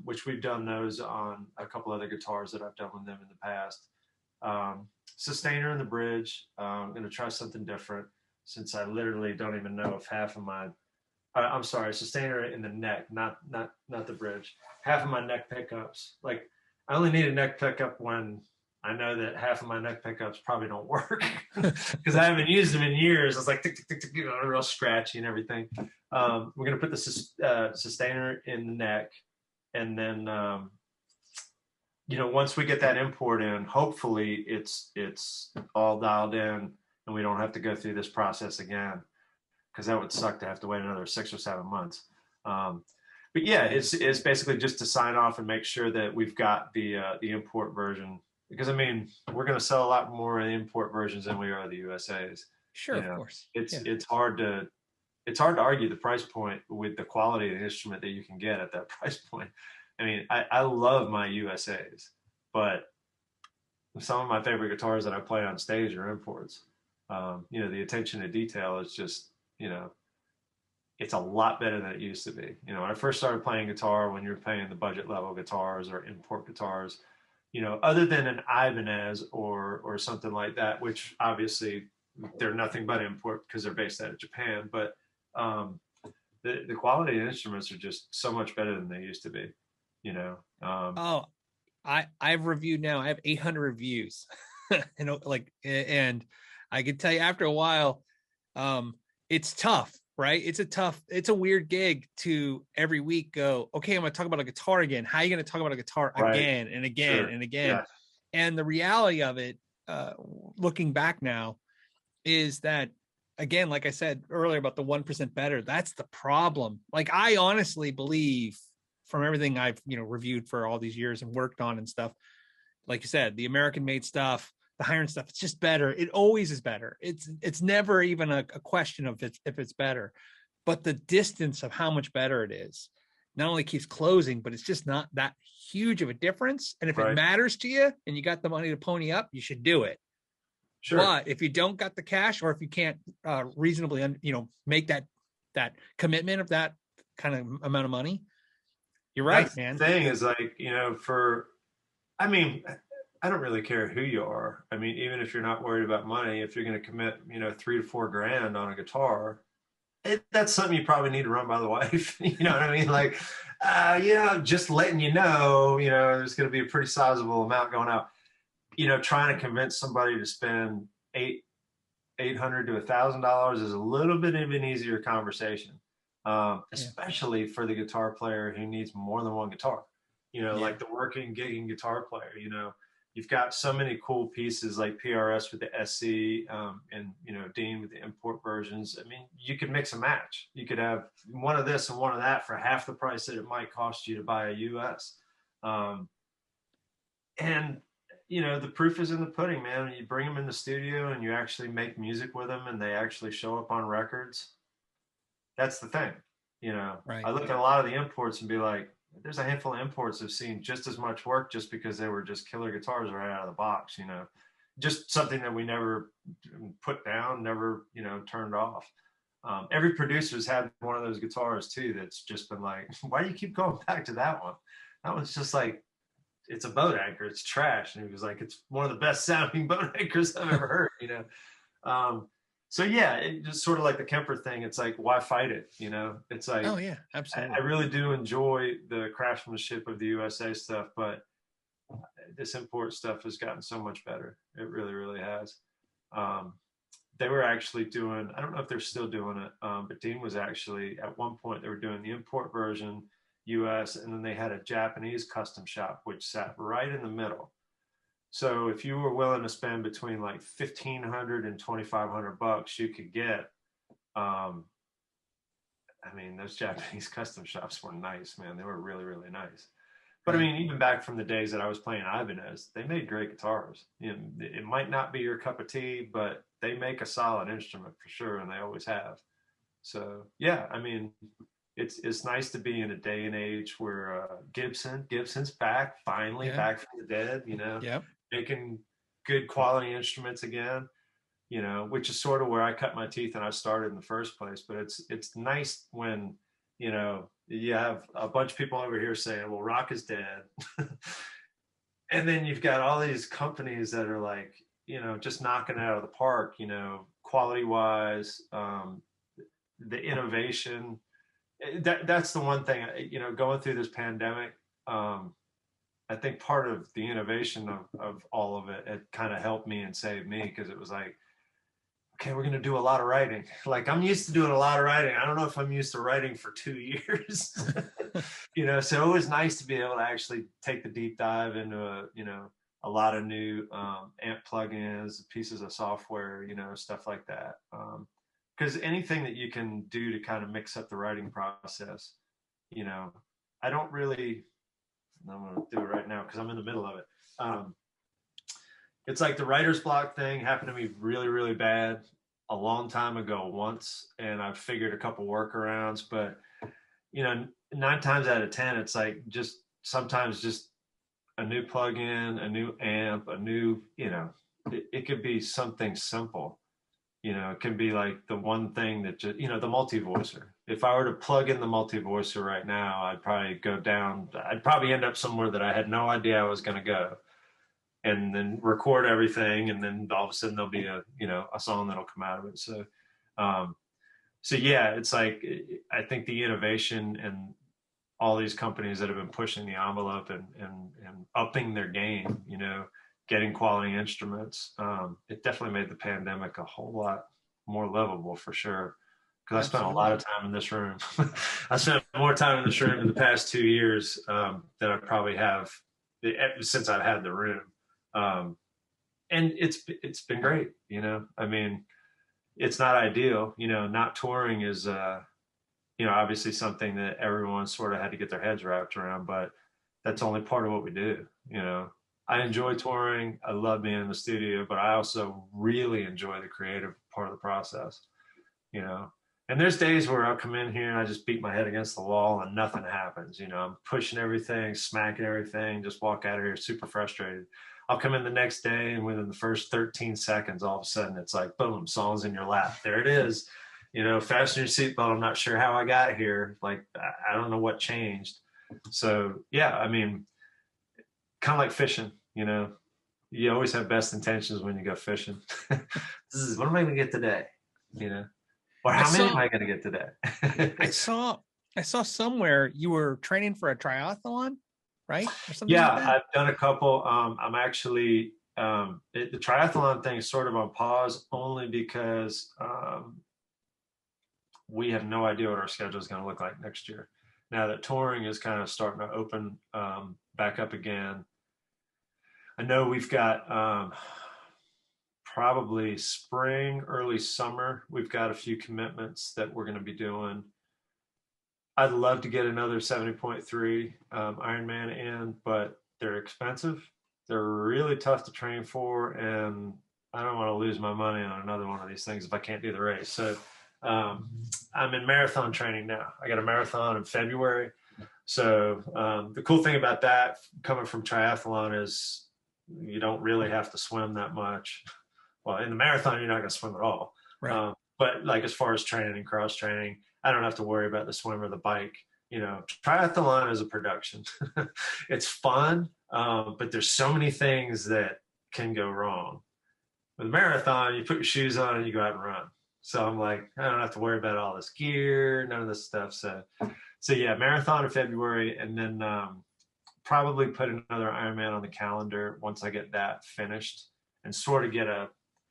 which we've done those on a couple other guitars that I've done with them in the past. Sustainer in the bridge. I'm going to try something different since I literally don't even know if half of my I'm sorry, sustainer in the neck, not the bridge. Half of my neck pickups. Like I only need a neck pickup when I know that half of my neck pickups probably don't work because I haven't used them in years. It's like tick, tick, tick, tick, you know, real scratchy and everything. We're gonna put the sustainer in the neck, and then you know, once we get that import in, hopefully it's all dialed in, and we don't have to go through this process again, because that would suck to have to wait another 6 or 7 months. But yeah, it's basically just to sign off and make sure that we've got the import version, because I mean, we're going to sell a lot more of the import versions than we are the USA's. Sure, of course. It's hard to argue the price point with the quality of the instrument that you can get at that price point. I mean, I love my USA's, but some of my favorite guitars that I play on stage are imports. You know, the attention to detail is just, you know, it's a lot better than it used to be. You know, when I first started playing guitar, when you're playing the budget level guitars or import guitars, you know, other than an Ibanez or something like that, which obviously they're nothing but import because they're based out of Japan, but the quality of instruments are just so much better than they used to be, you know. I've reviewed now. I have 800 reviews, and I can tell you after a while, it's tough, right? It's a weird gig to every week go, okay, I'm going to talk about a guitar again. How are you going to talk about a guitar again and again and again? Yeah. And the reality of it, looking back now, is that, again, like I said earlier about the 1% better, that's the problem. Like, I honestly believe, from everything I've, you know, reviewed for all these years and worked on and stuff, like you said, the American made stuff, the higher end stuff, it's just better. It always is better. It's never even a question of if it's better, but the distance of how much better it is not only keeps closing, but it's just not that huge of a difference. And if it matters to you and you got the money to pony up, you should do it. Sure. But if you don't got the cash, or if you can't reasonably, make that commitment of that kind of amount of money, you're right, that's man. The thing is like, I don't really care who you are. I mean, even if you're not worried about money, if you're going to commit, $3 to $4 grand on a guitar, that's something you probably need to run by the wife. You know what I mean? Like, just letting there's going to be a pretty sizable amount going out. Trying to convince somebody to spend $800 to $1,000 is a little bit of an easier conversation, especially for the guitar player who needs more than one guitar. Like the working, gigging guitar player. You've got so many cool pieces like PRS with the SC, and Dean with the import versions. I mean, you could mix and match. You could have one of this and one of that for half the price that it might cost you to buy a US. And the proof is in the pudding, man. You bring them in the studio and you actually make music with them and they actually show up on records. That's the thing. Right. I look at a lot of the imports and be like, there's a handful of imports I've seen just as much work just because they were just killer guitars right out of the box, just something that we never put down, never, turned off. Every producer's had one of those guitars too that's just been like, why do you keep going back to that one? That one's just like, it's a boat anchor, it's trash. And he was like, it's one of the best sounding boat anchors I've ever heard, So yeah, it's just sort of like the Kemper thing. It's like, why fight it? It's like, oh yeah, absolutely. I really do enjoy the craftsmanship of the USA stuff, but this import stuff has gotten so much better. It really, really has. They were actually doing, I don't know if they're still doing it, but Dean was actually, at one point, they were doing the import version, US, and then they had a Japanese custom shop, which sat right in the middle. So if you were willing to spend between like $1,500 and $2,500, you could get, those Japanese custom shops were nice, man. They were really, really nice. But even back from the days that I was playing Ibanez, they made great guitars. It might not be your cup of tea, but they make a solid instrument for sure, and they always have. So yeah, it's nice to be in a day and age where Gibson's back, finally back from the dead. Making good quality instruments again. Which is sort of where I cut my teeth and I started in the first place. But it's nice when you have a bunch of people over here saying, well, rock is dead. And then you've got all these companies that are like, just knocking it out of the park, quality wise, the innovation. That's the one thing, going through this pandemic, I think part of the innovation of all of it kind of helped me and saved me, because it was like, okay, we're going to do a lot of writing. Like, I'm used to doing a lot of writing. I don't know if I'm used to writing for 2 years. So it was nice to be able to actually take the deep dive into a lot of new amp plugins, pieces of software, stuff like that. Because anything that you can do to kind of mix up the writing process, I don't really, I'm going to do it right now because I'm in the middle of it. It's like the writer's block thing happened to me really, really bad a long time ago once, and I've figured a couple workarounds, but 9 times out of 10, it's like sometimes just a new plugin, a new amp, a new, it could be something simple. It can be like the one thing that just, the multi-voicer. If I were to plug in the multi-voicer right now, I'd probably end up somewhere that I had no idea I was going to go, and then record everything. And then all of a sudden there'll be a song that'll come out of it. So yeah, it's like, I think the innovation and all these companies that have been pushing the envelope and upping their game, getting quality instruments, it definitely made the pandemic a whole lot more livable for sure. Because I spent a lot of time in this room. I spent more time in this room in the past 2 years than I probably have since I've had the room. And it's been great. It's not ideal. Not touring is obviously something that everyone sort of had to get their heads wrapped around, but that's only part of what we do. I enjoy touring. I love being in the studio, but I also really enjoy the creative part of the process, you know. And there's days where I'll come in here and I just beat my head against the wall and nothing happens. You know, I'm pushing everything, smacking everything, just walk out of here super frustrated. I'll come in the next day and within the first 13 seconds, all of a sudden it's like, boom, song's in your lap. There it is. You know, fasten your seatbelt. I'm not sure how I got here. Like, I don't know what changed. So, yeah, I mean, kind of like fishing, you know, you always have best intentions when you go fishing. This is, what am I going to get today? You know, or how many am I going to get today? I saw somewhere you were training for a triathlon, right? Or something Yeah, like that. I've done a couple. I'm actually, the triathlon thing is sort of on pause only because we have no idea what our schedule is going to look like next year. Now that touring is kind of starting to open back up again, I know we've got probably spring, early summer. We've got a few commitments that we're going to be doing. I'd love to get another 70.3 Ironman in, but they're expensive. They're really tough to train for, and I don't want to lose my money on another one of these things if I can't do the race. So I'm in marathon training now. I got a marathon in February. So the cool thing about that, coming from triathlon, is you don't really have to swim that much. Well, in the marathon, you're not going to swim at all. Right. But like as far as training and cross training, I don't have to worry about the swim or the bike. You know, triathlon is a production. It's fun, but there's so many things that can go wrong. With a marathon, you put your shoes on and you go out and run. So I'm like, I don't have to worry about all this gear, none of this stuff. So yeah, marathon in February, and then probably put another Ironman on the calendar once I get that finished and sort of get a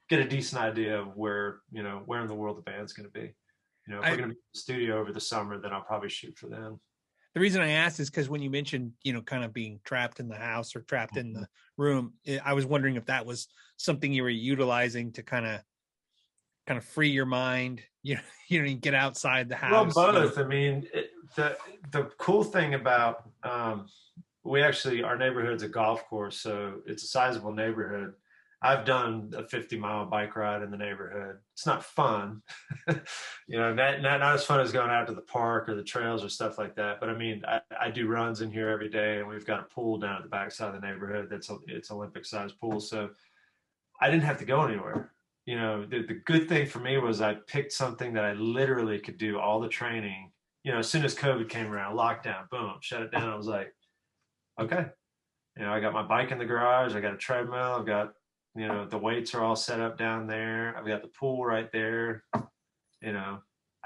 decent idea of where in the world the band's going to be. You know, if we're going to be in the studio over the summer, then I'll probably shoot for them. The reason I asked is because when you mentioned, kind of being trapped in the house or trapped in the room, I was wondering if that was something you were utilizing to kind of free your mind, get outside the house. Well, both. I mean, the cool thing about our neighborhood's a golf course, so it's a sizable neighborhood. I've done a 50-mile bike ride in the neighborhood. It's not fun, not as fun as going out to the park or the trails or stuff like that. But I mean, I do runs in here every day, and we've got a pool down at the backside of the neighborhood. It's Olympic-sized pool, so I didn't have to go anywhere. You know, the good thing for me was I picked something that I literally could do all the training. You know, as soon as COVID came around, lockdown, boom, shut it down. I was like, okay, I got my bike in the garage. I got a treadmill. I've got, the weights are all set up down there. I've got the pool right there. I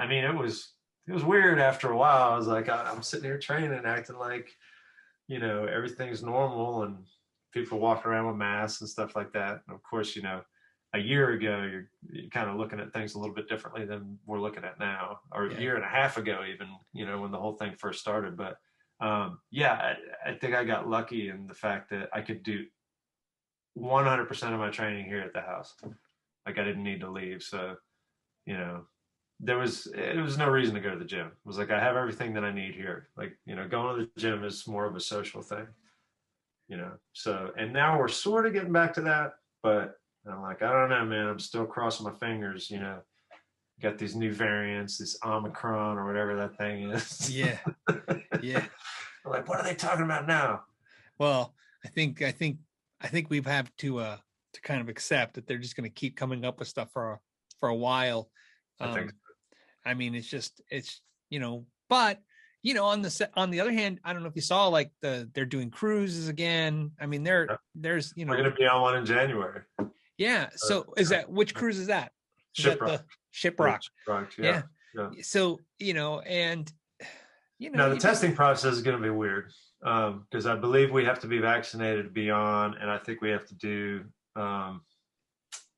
mean, it was weird after a while. I was like, I'm sitting here training, acting like, everything's normal, and people walking around with masks and stuff like that. And of course, a year ago, you're kind of looking at things a little bit differently than we're looking at now, or a year and a half ago, even, when the whole thing first started. But I think I got lucky in the fact that I could do 100% of my training here at the house. Like I didn't need to leave. So, it was no reason to go to the gym. It was like, I have everything that I need here. Like, going to the gym is more of a social thing, so, and now we're sort of getting back to that, but I'm like, I don't know, man, I'm still crossing my fingers, got these new variants, this Omicron or whatever that thing is. Yeah. Yeah. I'm like, what are they talking about now? Well, I think we have to kind of accept that they're just going to keep coming up with stuff for a while. I think so. I mean, but on the other hand, I don't know if you saw, like, they're doing cruises again. I mean, there's we're going to be on one in January. Yeah. So which cruise is that? Shiprock. Shiprock. Yeah. So, and now the testing process is going to be weird, because I believe we have to be vaccinated to be on, and I think we have to do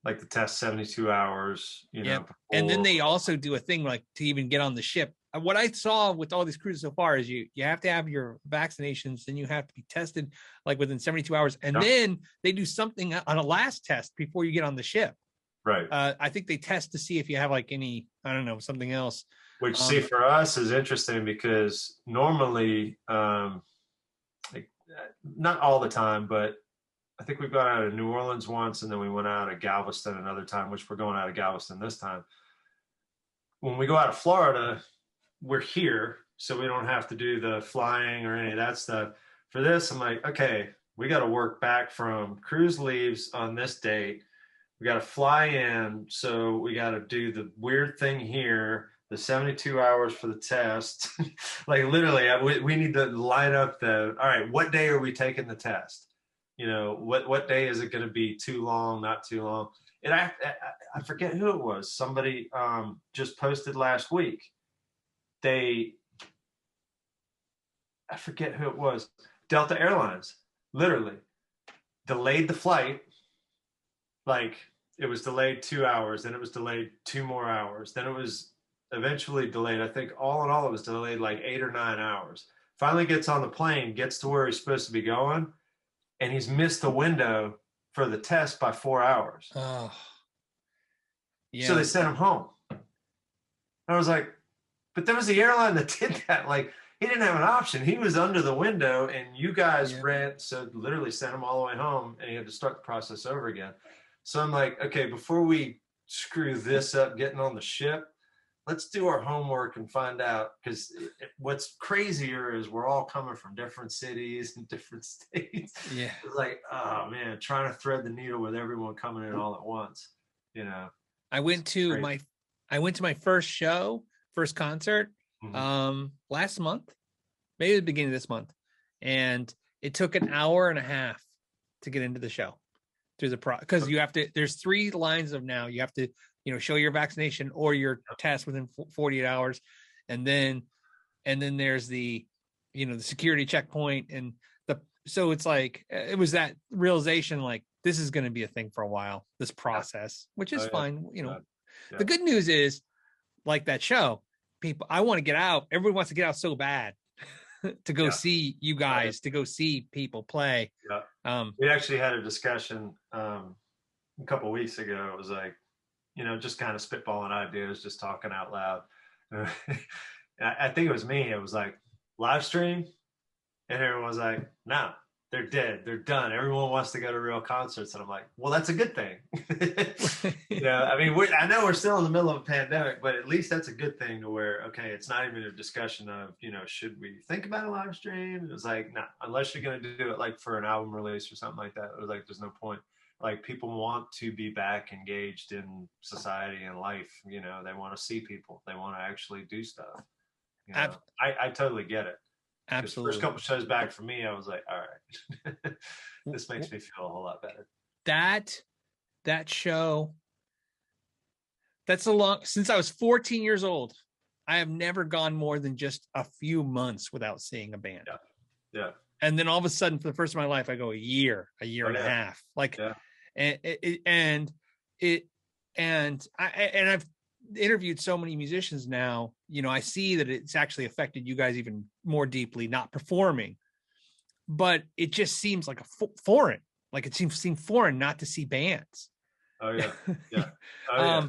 like the test 72 hours. And then they also do a thing like to even get on the ship. What I saw with all these cruises so far is you have to have your vaccinations, then you have to be tested like within 72 hours, and then they do something on a last test before you get on the ship. Right. I think they test to see if you have like any, I don't know, something else. Which, see, for us is interesting because normally, like, not all the time, but I think we've gone out of New Orleans once, and then we went out of Galveston another time, which we're going out of Galveston this time. When we go out of Florida, we're here, so we don't have to do the flying or any of that stuff. For this, I'm like, okay, we got to work back from cruise leaves on this date. We got to fly in, so we got to do the weird thing here, the 72 hours for the test. Like literally, we need to line up all right, what day are we taking the test? You know, what day is it going to be too long, not too long? And I forget who it was. Somebody just posted last week. I forget who it was. Delta Airlines literally delayed the flight. Like it was delayed 2 hours, then it was delayed 2 more hours, then it was eventually delayed. I think all in all, it was delayed like 8 or 9 hours. Finally gets on the plane, gets to where he's supposed to be going, and he's missed the window for the test by 4 hours. Oh, yeah. So they sent him home. I was like, but there was the airline that did that. Like, he didn't have an option. He was under the window, and you guys so literally sent him all the way home, and he had to start the process over again. So I'm like, okay, before we screw this up getting on the ship, let's do our homework and find out, because what's crazier is we're all coming from different cities and different states. Yeah. It's like, oh man, trying to thread the needle with everyone coming in all at once, you know. I went to my first concert last month, maybe the beginning of this month, and it took an hour and a half to get into the show through the because you have to, there's 3 lines of now. You have to, show your vaccination or your test within 48 hours. And then there's the, the security checkpoint. And so it's like, it was that realization, like, this is going to be a thing for a while, this process, which is fine. The good news is, like that show, I want to get out. Everybody wants to get out so bad to go see you guys, to go see people play. We actually had a discussion a couple of weeks ago. It was like, just kind of spitballing ideas, just talking out loud. I think it was me. It was like, live stream, and everyone was like, no, they're dead, they're done. Everyone wants to go to real concerts. And I'm like, well, that's a good thing. I mean, I know we're still in the middle of a pandemic, but at least that's a good thing, to where, okay, it's not even a discussion of, should we think about a live stream? It was like, no, unless you're going to do it like for an album release or something like that. It was like, there's no point. Like, people want to be back engaged in society and life. They want to see people. They want to actually do stuff. I totally get it. Absolutely. The first couple shows back for me, I was like, all right, this makes me feel a whole lot better. That show, since I was 14 years old, I have never gone more than just a few months without seeing a band. Yeah. And then all of a sudden, for the first of my life, I go a year and a half. Like, and I've interviewed so many musicians now. I see that it's actually affected you guys even more deeply, not performing, but it just seems like a foreign, like it seemed foreign not to see bands. Oh yeah. Yeah.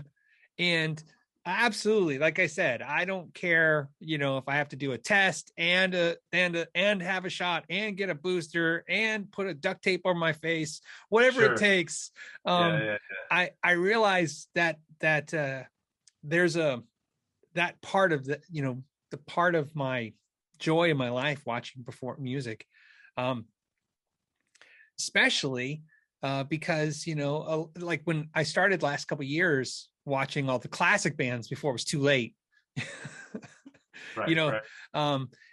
And absolutely, like I said, I don't care, if I have to do a test and have a shot and get a booster and put a duct tape on my face, whatever it takes. I realize that there's that part of the part of my joy in my life, watching perform music, especially because like when I started last couple of years watching all the classic bands before it was too late.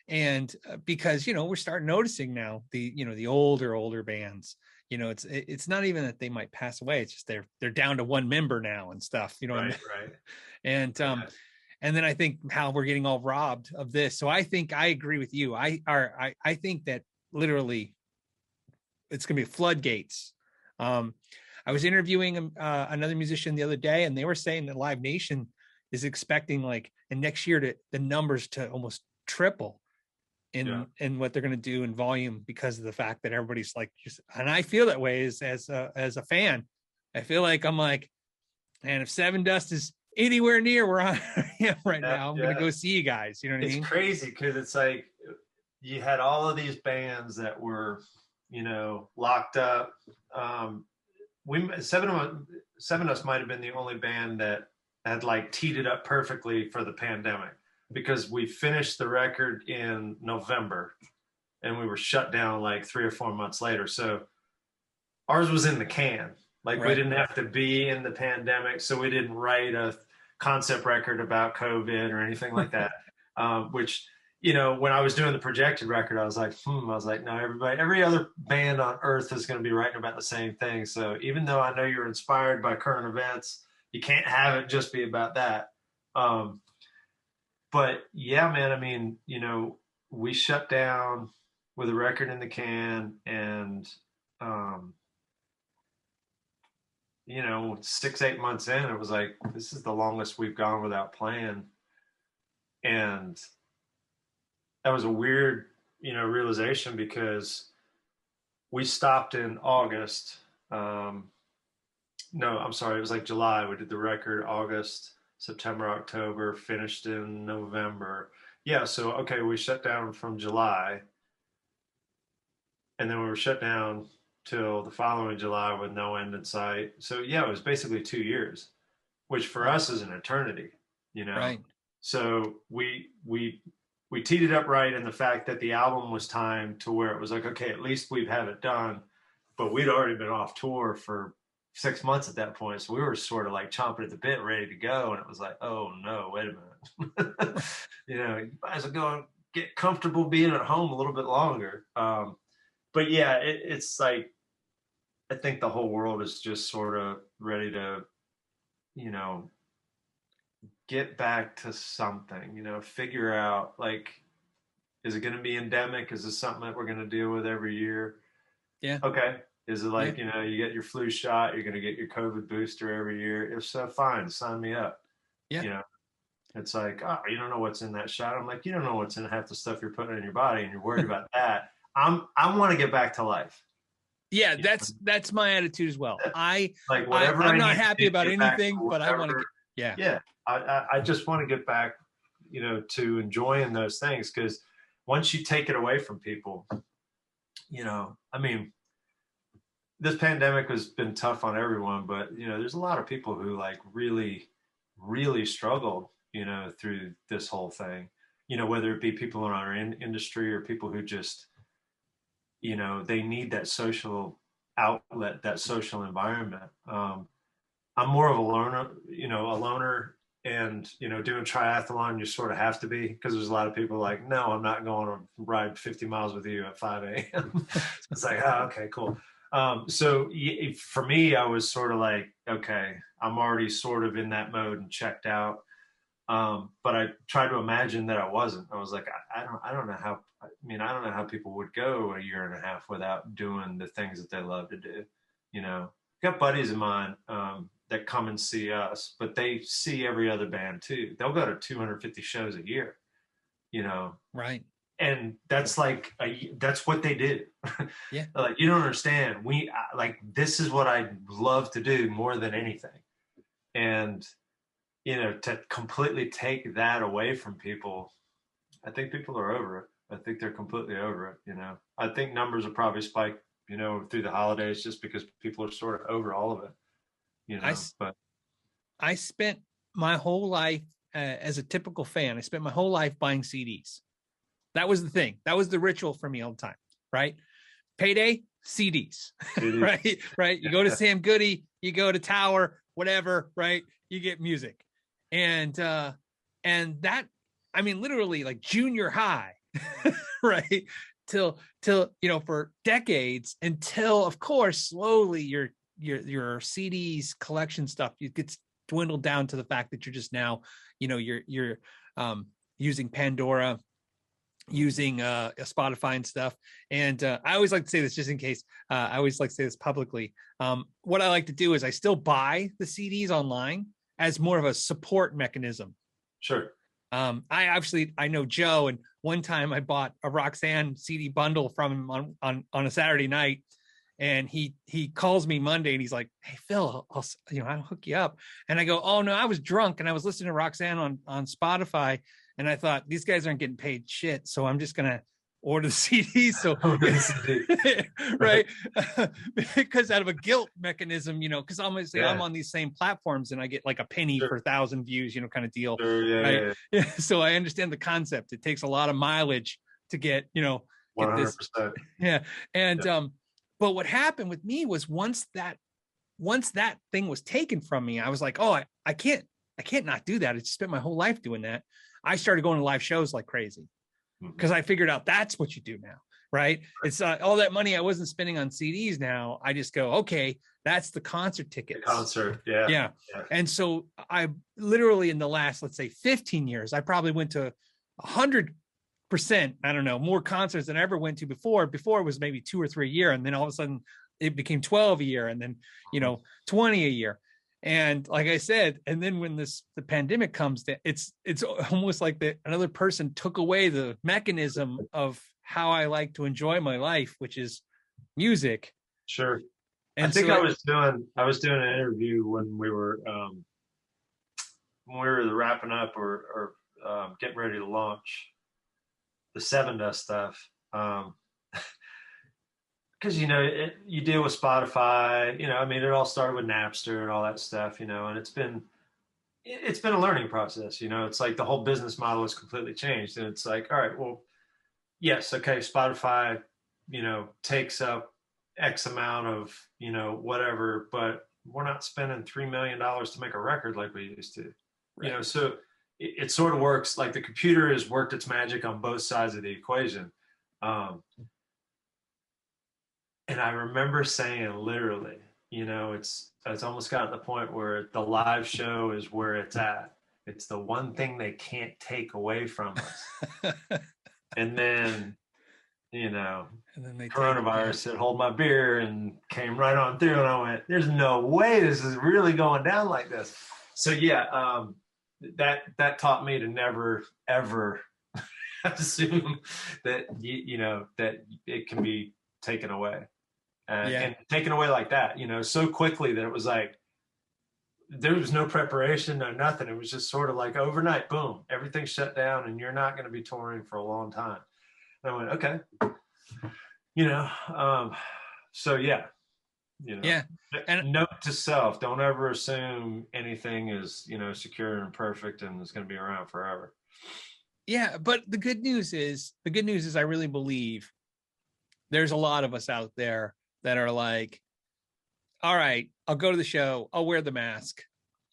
And because we're starting noticing now the older bands, it's not even that they might pass away, it's just they're down to one member now and stuff, Right. And then I think how we're getting all robbed of this. So I think I agree with you. I think that literally it's gonna be floodgates. I was interviewing another musician the other day, and they were saying that Live Nation is expecting in next year the numbers to almost triple in what they're going to do in volume, because of the fact that everybody's and I feel that way as a fan. I feel like I'm like, man, if Sevendust is anywhere near where I am right now, I'm going to go see you guys. You know what I mean? It's crazy, because it's like you had all of these bands that were locked up. Sevendust might have been the only band that had like teed it up perfectly for the pandemic, because we finished the record in November and we were shut down like 3 or 4 months later. So ours was in the can. Like, right. We didn't have to be in the pandemic, so we didn't write a concept record about COVID or anything like that. Which, when I was doing the projected record, I was like, no, every other band on earth is going to be writing about the same thing. So even though I know you're inspired by current events, you can't have it just be about that. But yeah, man, I mean, we shut down with a record in the can, and 6-8 months in, it was like, this is the longest we've gone without playing. And that was a weird, realization, because we stopped in August. No, I'm sorry. It was like July. We did the record August, September, October, finished in November. Yeah. So, okay. We shut down from July, and then we were shut down till the following July with no end in sight. So yeah, it was basically 2 years, which for us is an eternity, Right. So we teed it up right in the fact that the album was timed to where it was like, okay, at least we'd have it done. But we'd already been off tour for 6 months at that point. So we were sort of like chomping at the bit, ready to go. And it was like, oh no, wait a minute. You might as well go and get comfortable being at home a little bit longer. But yeah, it's like, I think the whole world is just sort of ready to, get back to something, figure out, like, is it going to be endemic? Is this something that we're going to deal with every year? Yeah. Okay. Is it like, you get your flu shot, you're going to get your COVID booster every year? If so, fine, sign me up. Yeah. It's like, oh, you don't know what's in that shot. I'm like, you don't know what's in half the stuff you're putting in your body, and you're worried about that. I want to get back to life. Yeah, that's my attitude as well. I'm whatever. I'm not happy about anything, but I want to. Yeah. I just want to get back, to enjoying those things, because once you take it away from people, I mean, this pandemic has been tough on everyone, but there's a lot of people who like really, really struggled, through this whole thing. Whether it be people in our industry or people who just, they need that social outlet, that social environment. I'm more of a loner, and, doing triathlon, you sort of have to be, because there's a lot of people like, no, I'm not going to ride 50 miles with you at 5 a.m. It's like, oh, okay, cool. So for me, I was sort of like, okay, I'm already sort of in that mode and checked out. But I tried to imagine that I wasn't. I was like, I don't know how, I don't know how people would go a year and a half without doing the things that they love to do. Got buddies of mine, that come and see us, but they see every other band too. They'll go to 250 shows a year, Right. And that's like, that's what they do. Yeah. Like, you don't understand. This is what I love to do more than anything. And, to completely take that away from people, I think people are over it. I think they're completely over it. I think numbers will probably spike, through the holidays, just because people are sort of over all of it. But I spent my whole life as a typical fan. I spent my whole life buying CDs. That was the thing. That was the ritual for me all the time. Right. Payday, CDs. Right. You go to Sam Goody, you go to Tower, whatever. Right. You get music. And that, literally like junior high, right. Till, for decades, until, of course, slowly your CDs collection stuff, it gets dwindled down to the fact that you're just now, you're using Pandora, using Spotify and stuff. And I always like to say this, just in case, I always like to say this publicly. What I like to do is I still buy the CDs online as more of a support mechanism. Sure. I know Joe, and one time I bought a Roxanne CD bundle from him on a Saturday night. And he calls me Monday and he's like, hey, Phil, I'll hook you up. And I go, oh no, I was drunk and I was listening to Roxanne on Spotify. And I thought, these guys aren't getting paid shit. So I'm just going to order the CDs. So right. Because out of a guilt mechanism, because obviously I'm on these same platforms and I get like a penny per 1,000 views, kind of deal. Sure, right. Yeah. So I understand the concept. It takes a lot of mileage to get, get 100%. this. Yeah. And but what happened with me was once that thing was taken from me, I was like, oh, I can't not do that. I just spent my whole life doing that. I started going to live shows like crazy because I figured out that's what you do now, right? It's all that money I wasn't spending on CDs. Now I just go, okay, that's the concert tickets. The concert, yeah. And so I literally in the last, let's say 15 years, I probably went to 100%, I don't know, more concerts than I ever went to before. Before it was maybe 2 or 3 a year. And then all of a sudden it became 12 a year and then, 20 a year. And like I said, and then when the pandemic comes, it's almost like another person took away the mechanism of how I like to enjoy my life, which is music. Sure. And I think I was doing an interview when we were wrapping up or getting ready to launch the Sevendust stuff. Because you deal with Spotify, it all started with Napster and all that stuff, and it's been a learning process. It's like the whole business model has completely changed, and it's like, all right, well, yes, okay, Spotify, takes up X amount of whatever, but we're not spending $3 million to make a record like we used to, right. So it sort of works like the computer has worked its magic on both sides of the equation. And I remember saying literally, it's almost gotten to the point where the live show is where it's at. It's the one thing they can't take away from us. And then, coronavirus said, hold my beer, and came right on through. And I went, there's no way this is really going down like this. So that taught me to never, ever assume that, that it can be taken away. And taken away like that, so quickly that it was like, there was no preparation, no nothing. It was just sort of like overnight, boom, everything shut down and you're not going to be touring for a long time. And I went, okay. And note to self, don't ever assume anything is, secure and perfect and is going to be around forever. Yeah. But the good news is I really believe there's a lot of us out there that are like, all right, I'll go to the show. I'll wear the mask.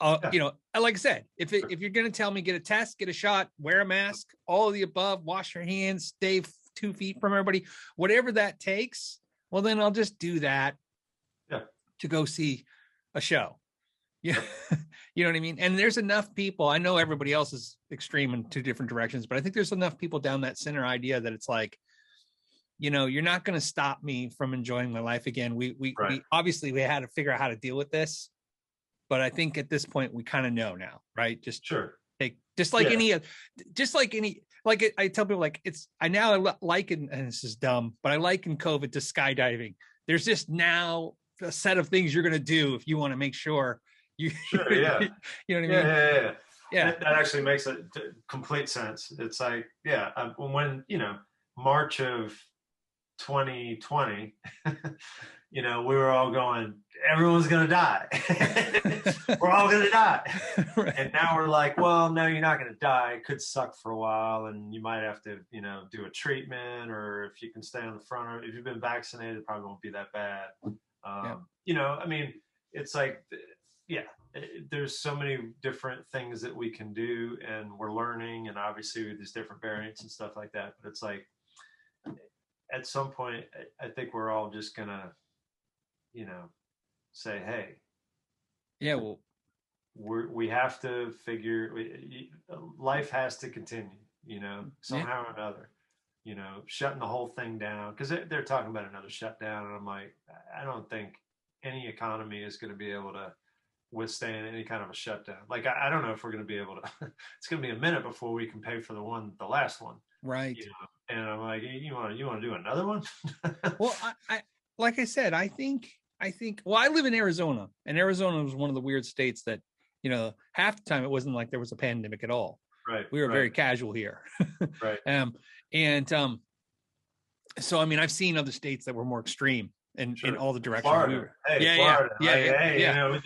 Like I said, if you're going to tell me, get a test, get a shot, wear a mask, all of the above, wash your hands, stay 2 feet from everybody, whatever that takes. Well, then I'll just do that to go see a show. Yeah. You know what I mean? And there's enough people. I know everybody else is extreme in 2 different directions, but I think there's enough people down that center idea that it's like, you're not going to stop me from enjoying my life again. We obviously we had to figure out how to deal with this, but I think at this point we kind of know now, right? Just sure. I tell people, like, I now liken, and this is dumb, but I liken COVID to skydiving. There's just now a set of things you're going to do if you want to make sure you. Sure, yeah. You know what I mean? Yeah. That actually makes a complete sense. It's like, when March of 2020, we were all going, everyone's gonna die. We're all gonna die. Right. And now we're like, well, no, you're not gonna die. It could suck for a while, and you might have to, do a treatment, or if you can stay on the front, or if you've been vaccinated, it probably won't be that bad. It's like, there's so many different things that we can do, and we're learning, and obviously with these different variants and stuff like that. But it's like, at some point, I think we're all just gonna, say, hey, well, we have to figure, life has to continue, somehow or another, shutting the whole thing down, because they're talking about another shutdown, and I'm like, I don't think any economy is going to be able to withstand any kind of a shutdown. Like, I don't know if we're going to be able to. It's going to be a minute before we can pay for the last one, right? And I'm like, you want to do another one? Well, I like I said, I think. Well, I live in Arizona, and Arizona was one of the weird states that, half the time it wasn't like there was a pandemic at all. Right. We were very casual here. Right. So, I mean, I've seen other states that were more extreme in all the directions. Florida. Florida.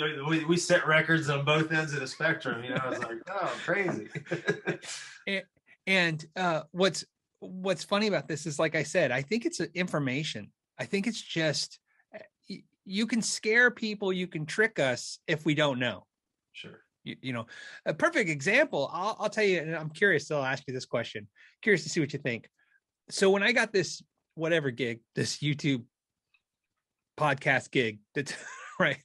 We set records on both ends of the spectrum. It's like, oh, crazy. and what's funny about this is, like I said, I think it's information. I think it's just, you can scare people, you can trick us if we don't know. Sure. A perfect example, I'll tell you, and I'm curious, I'll ask you this question, curious to see what you think. So when I got this whatever gig, this YouTube podcast gig that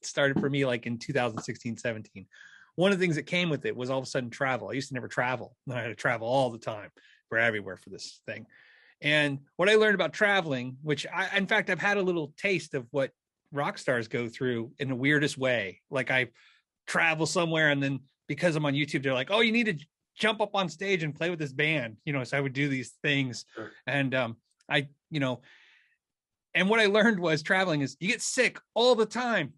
started for me like in 2016, 17. One of the things that came with it was all of a sudden travel. I used to never travel. Then I had to travel all the time for everywhere for this thing. And what I learned about traveling, which in fact, I've had a little taste of what rock stars go through in the weirdest way. Like I travel somewhere and then because I'm on YouTube, they're like, oh, you need to jump up on stage and play with this band. So I would do these things. Sure. And and what I learned was traveling is you get sick all the time.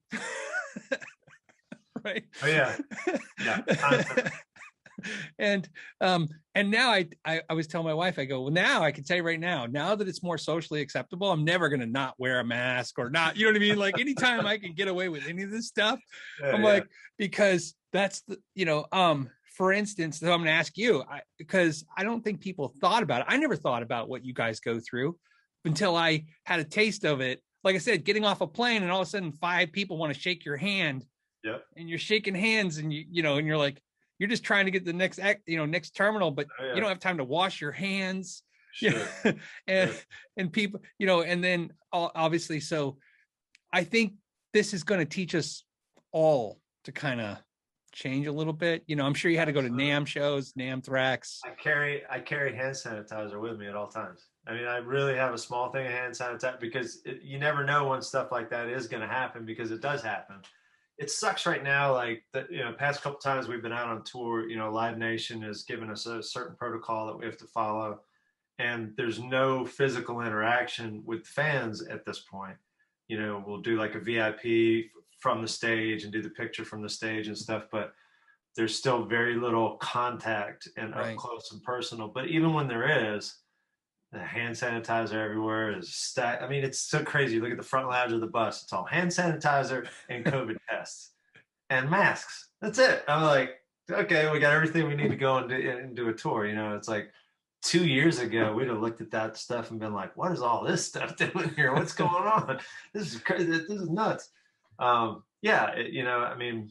Right. Oh yeah. Yeah. And now I was telling my wife, I go, well, now I can tell you right now that it's more socially acceptable, I'm never going to not wear a mask or not, you know what I mean? Like anytime I can get away with any of this stuff, like, because that's for instance, so I'm going to ask you, because I don't think people thought about it. I never thought about what you guys go through until I had a taste of it. Like I said, getting off a plane and all of a sudden 5 people want to shake your hand. Yep. And you're shaking hands and and you're like, you're just trying to get the next next terminal, but you don't have time to wash your hands. Sure. And people, and then obviously, so I think this is going to teach us all to kind of change a little bit. I'm sure you had to go to NAMM shows, NAMM Thrax. I carry hand sanitizer with me at all times. I mean, I really have a small thing of hand sanitizer because you never know when stuff like that is going to happen, because it does happen. It sucks right now. Like past couple times we've been out on tour, Live Nation has given us a certain protocol that we have to follow, and there's no physical interaction with fans at this point. We'll do like a VIP from the stage and do the picture from the stage and stuff, but there's still very little contact and up close and personal. But even when there is, the hand sanitizer everywhere is stacked. I mean, it's so crazy. Look at the front lounge of the bus. It's all hand sanitizer and COVID tests and masks. That's it. I'm like, okay, we got everything we need to go and do a tour. It's like 2 years ago, we'd have looked at that stuff and been like, what is all this stuff doing here? What's going on? This is crazy. This is nuts. I mean,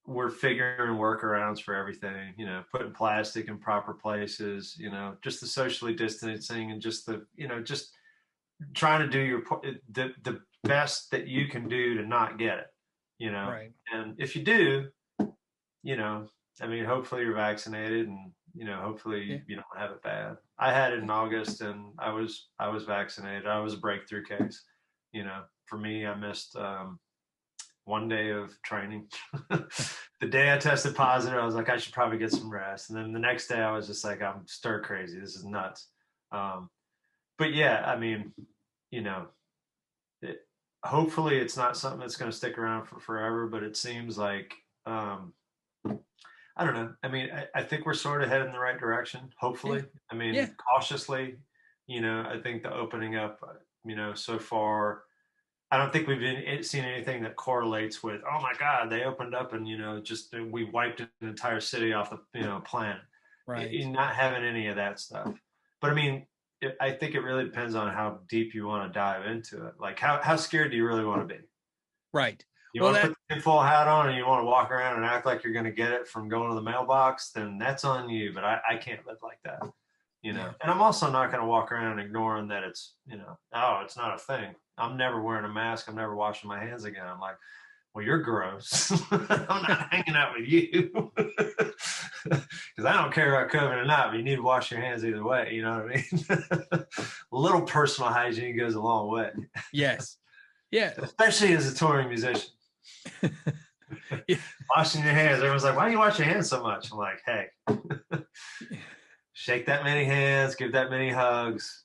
we're figuring workarounds for everything, putting plastic in proper places, just the socially distancing and just just trying to do the best that you can do to not get it, Right. And if you do, I mean, hopefully you're vaccinated and, hopefully you don't have it bad. I had it in August and I was vaccinated. I was a breakthrough case. For me, I missed, 1 day of training. The day I tested positive, I was like, I should probably get some rest. And then the next day I was just like, I'm stir crazy. This is nuts. But yeah, I mean, hopefully it's not something that's going to stick around for forever, but it seems like, I don't know. I mean, I think we're sort of heading in the right direction, hopefully. I mean, cautiously, I think the opening up, so far, I don't think we've seen anything that correlates with, oh my God, they opened up and, just we wiped an entire city off the, planet. Right. You're not having any of that stuff. But I mean, I think it really depends on how deep you want to dive into it. Like how scared do you really want to be? Right. You want to put the tinfoil hat on and you want to walk around and act like you're going to get it from going to the mailbox, then that's on you. But I can't live like that, And I'm also not going to walk around ignoring that it's, oh, it's not a thing. I'm never wearing a mask. I'm never washing my hands again. I'm like, well, you're gross. I'm not hanging out with you. Because I don't care about COVID or not, but you need to wash your hands either way. You know what I mean? A little personal hygiene goes a long way. Yes. Yeah. Especially as a touring musician. Washing your hands. Everyone's like, why do you wash your hands so much? I'm like, hey, shake that many hands, give that many hugs.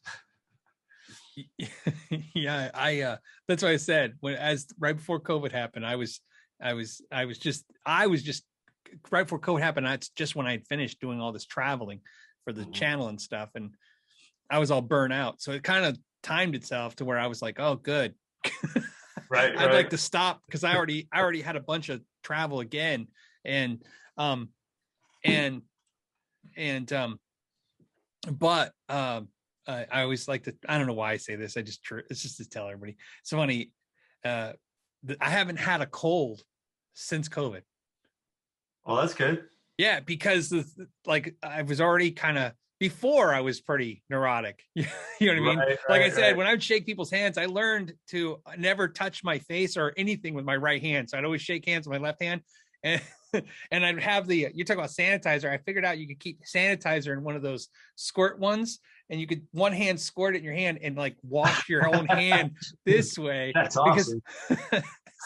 Yeah, that's what I said right before COVID happened. I was just right before COVID happened. That's just when I had finished doing all this traveling for the channel and stuff. And I was all burnt out. So it kind of timed itself to where I was like, oh, good. Right. I'd like to stop because I already had a bunch of travel again. But I always like to, I don't know why I say this. It's just to tell everybody. It's funny. I haven't had a cold since COVID. Well, that's good. Yeah, because I was already kind of, before I was pretty neurotic. You know what I mean? Like I said, when I would shake people's hands, I learned to never touch my face or anything with my right hand. So I'd always shake hands with my left hand. And I'd have you talk about sanitizer. I figured out you could keep sanitizer in one of those squirt ones, and you could one hand squirt it in your hand and like wash your own hand this way. That's awesome.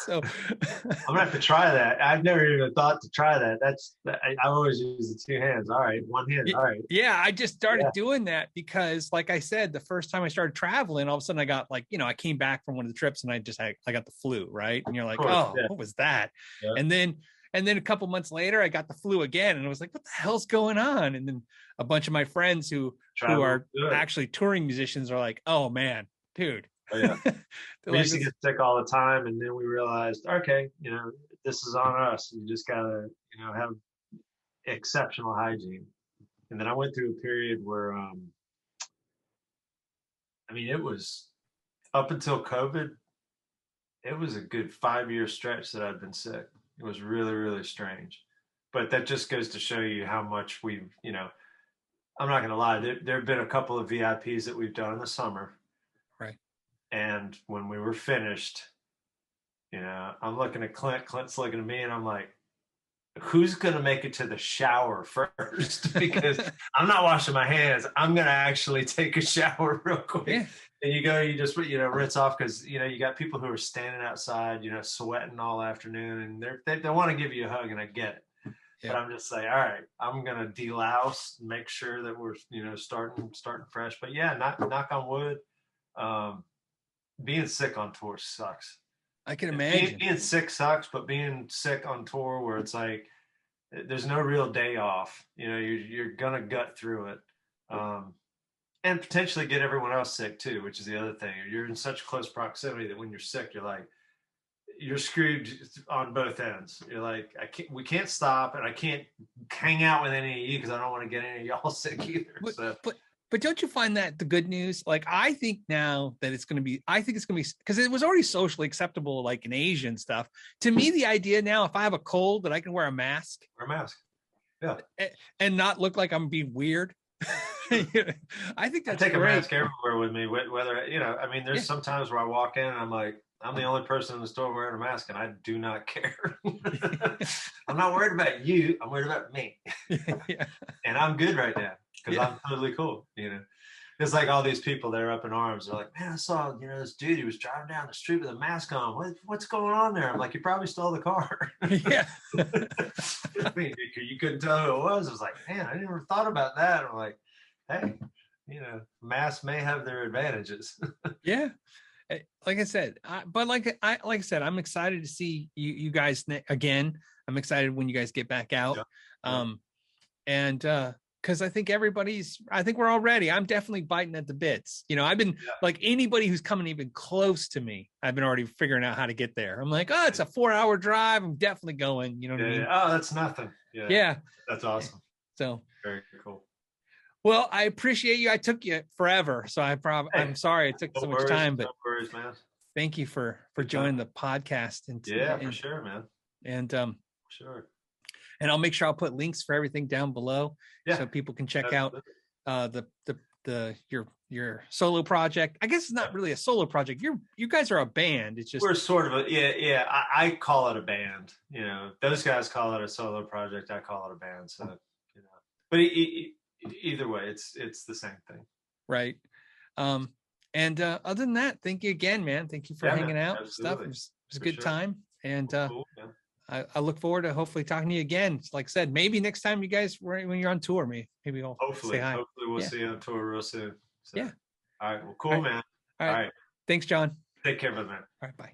So I'm gonna have to try that. I've never even thought to try that. I always use the two hands. All right, one hand. All right. Yeah, I just started doing that because, like I said, the first time I started traveling, all of a sudden I got I came back from one of the trips and I got the flu, right? And you're like, what was that? Yeah. And then a couple months later, I got the flu again, and I was like, what the hell's going on? And then a bunch of my friends who are actually touring musicians are like, oh man, dude. Oh, yeah. We used to get sick all the time, and then we realized, okay, this is on us. You just gotta, have exceptional hygiene. And then I went through a period where, it was up until COVID, it was a good 5-year stretch that I'd been sick. It was really, really strange. But that just goes to show you how much we've, I'm not gonna lie, there have been a couple of VIPs that we've done in the summer. Right. And when we were finished, I'm looking at Clint. Clint's looking at me, and I'm like, who's going to make it to the shower first? Because I'm not washing my hands. I'm going to actually take a shower real quick. Yeah. And you just, rinse off because, you got people who are standing outside, sweating all afternoon, and they want to give you a hug, and I get it. Yeah. But I'm just like, all right, I'm going to delouse, make sure that we're, starting fresh. But yeah, knock on wood. Being sick on tour sucks. I can imagine. Being sick sucks, but being sick on tour where it's like there's no real day off. You're gonna gut through it, and potentially get everyone else sick too, which is the other thing. You're in such close proximity that when you're sick, you're screwed on both ends. You're like, we can't stop, and I can't hang out with any of you because I don't want to get any of y'all sick either. But don't you find that the good news? Like, I think now that it's going to be, because it was already socially acceptable, like in Asia and stuff. To me, the idea now, if I have a cold, that I can wear a mask. Yeah. And not look like I'm being weird. I think that's I take great. a mask everywhere with me, whether, there's some times where I walk in and I'm like, I'm the only person in the store wearing a mask, and I do not care. I'm not worried about you. I'm worried about me. Yeah. And I'm good right now because I'm totally cool. It's like all these people that are up in arms. They're like, man, I saw, this dude, he was driving down the street with a mask on. What's going on there? I'm like, you probably stole the car. Yeah. You couldn't tell who it was. I was like, man, I never thought about that. I'm like, hey, masks may have their advantages. Yeah. Like I said, like I said, I'm excited to see you guys again. I'm excited when you guys get back out. Yeah. Because I think we're all ready. I'm definitely biting at the bits. I've been like anybody who's coming even close to me, I've been already figuring out how to get there. I'm like, oh, it's a 4-hour drive. I'm definitely going. You know what I mean? Oh, that's nothing. Yeah. That's awesome. So very cool. Well, I appreciate you. I took you forever, so I'm sorry it took so much time, but no worries, man. Thank you for joining the podcast. For sure, man. And sure. And I'll make sure I'll put links for everything down below, so people can check out your solo project. I guess it's not really a solo project. You guys are a band. It's just we're sort of I call it a band. Those guys call it a solo project. I call it a band. So but either way, it's the same thing, right? And other than that, thank you again, man. Thank you for hanging out and stuff. It was a good time, and cool, I look forward to hopefully talking to you again. Like I said, maybe next time you guys when you're on tour, maybe I'll say hi. Hopefully we'll see you on tour real soon. So, yeah. All right. Well, cool, man. All right. Thanks, John. Take care, man. All right. Bye.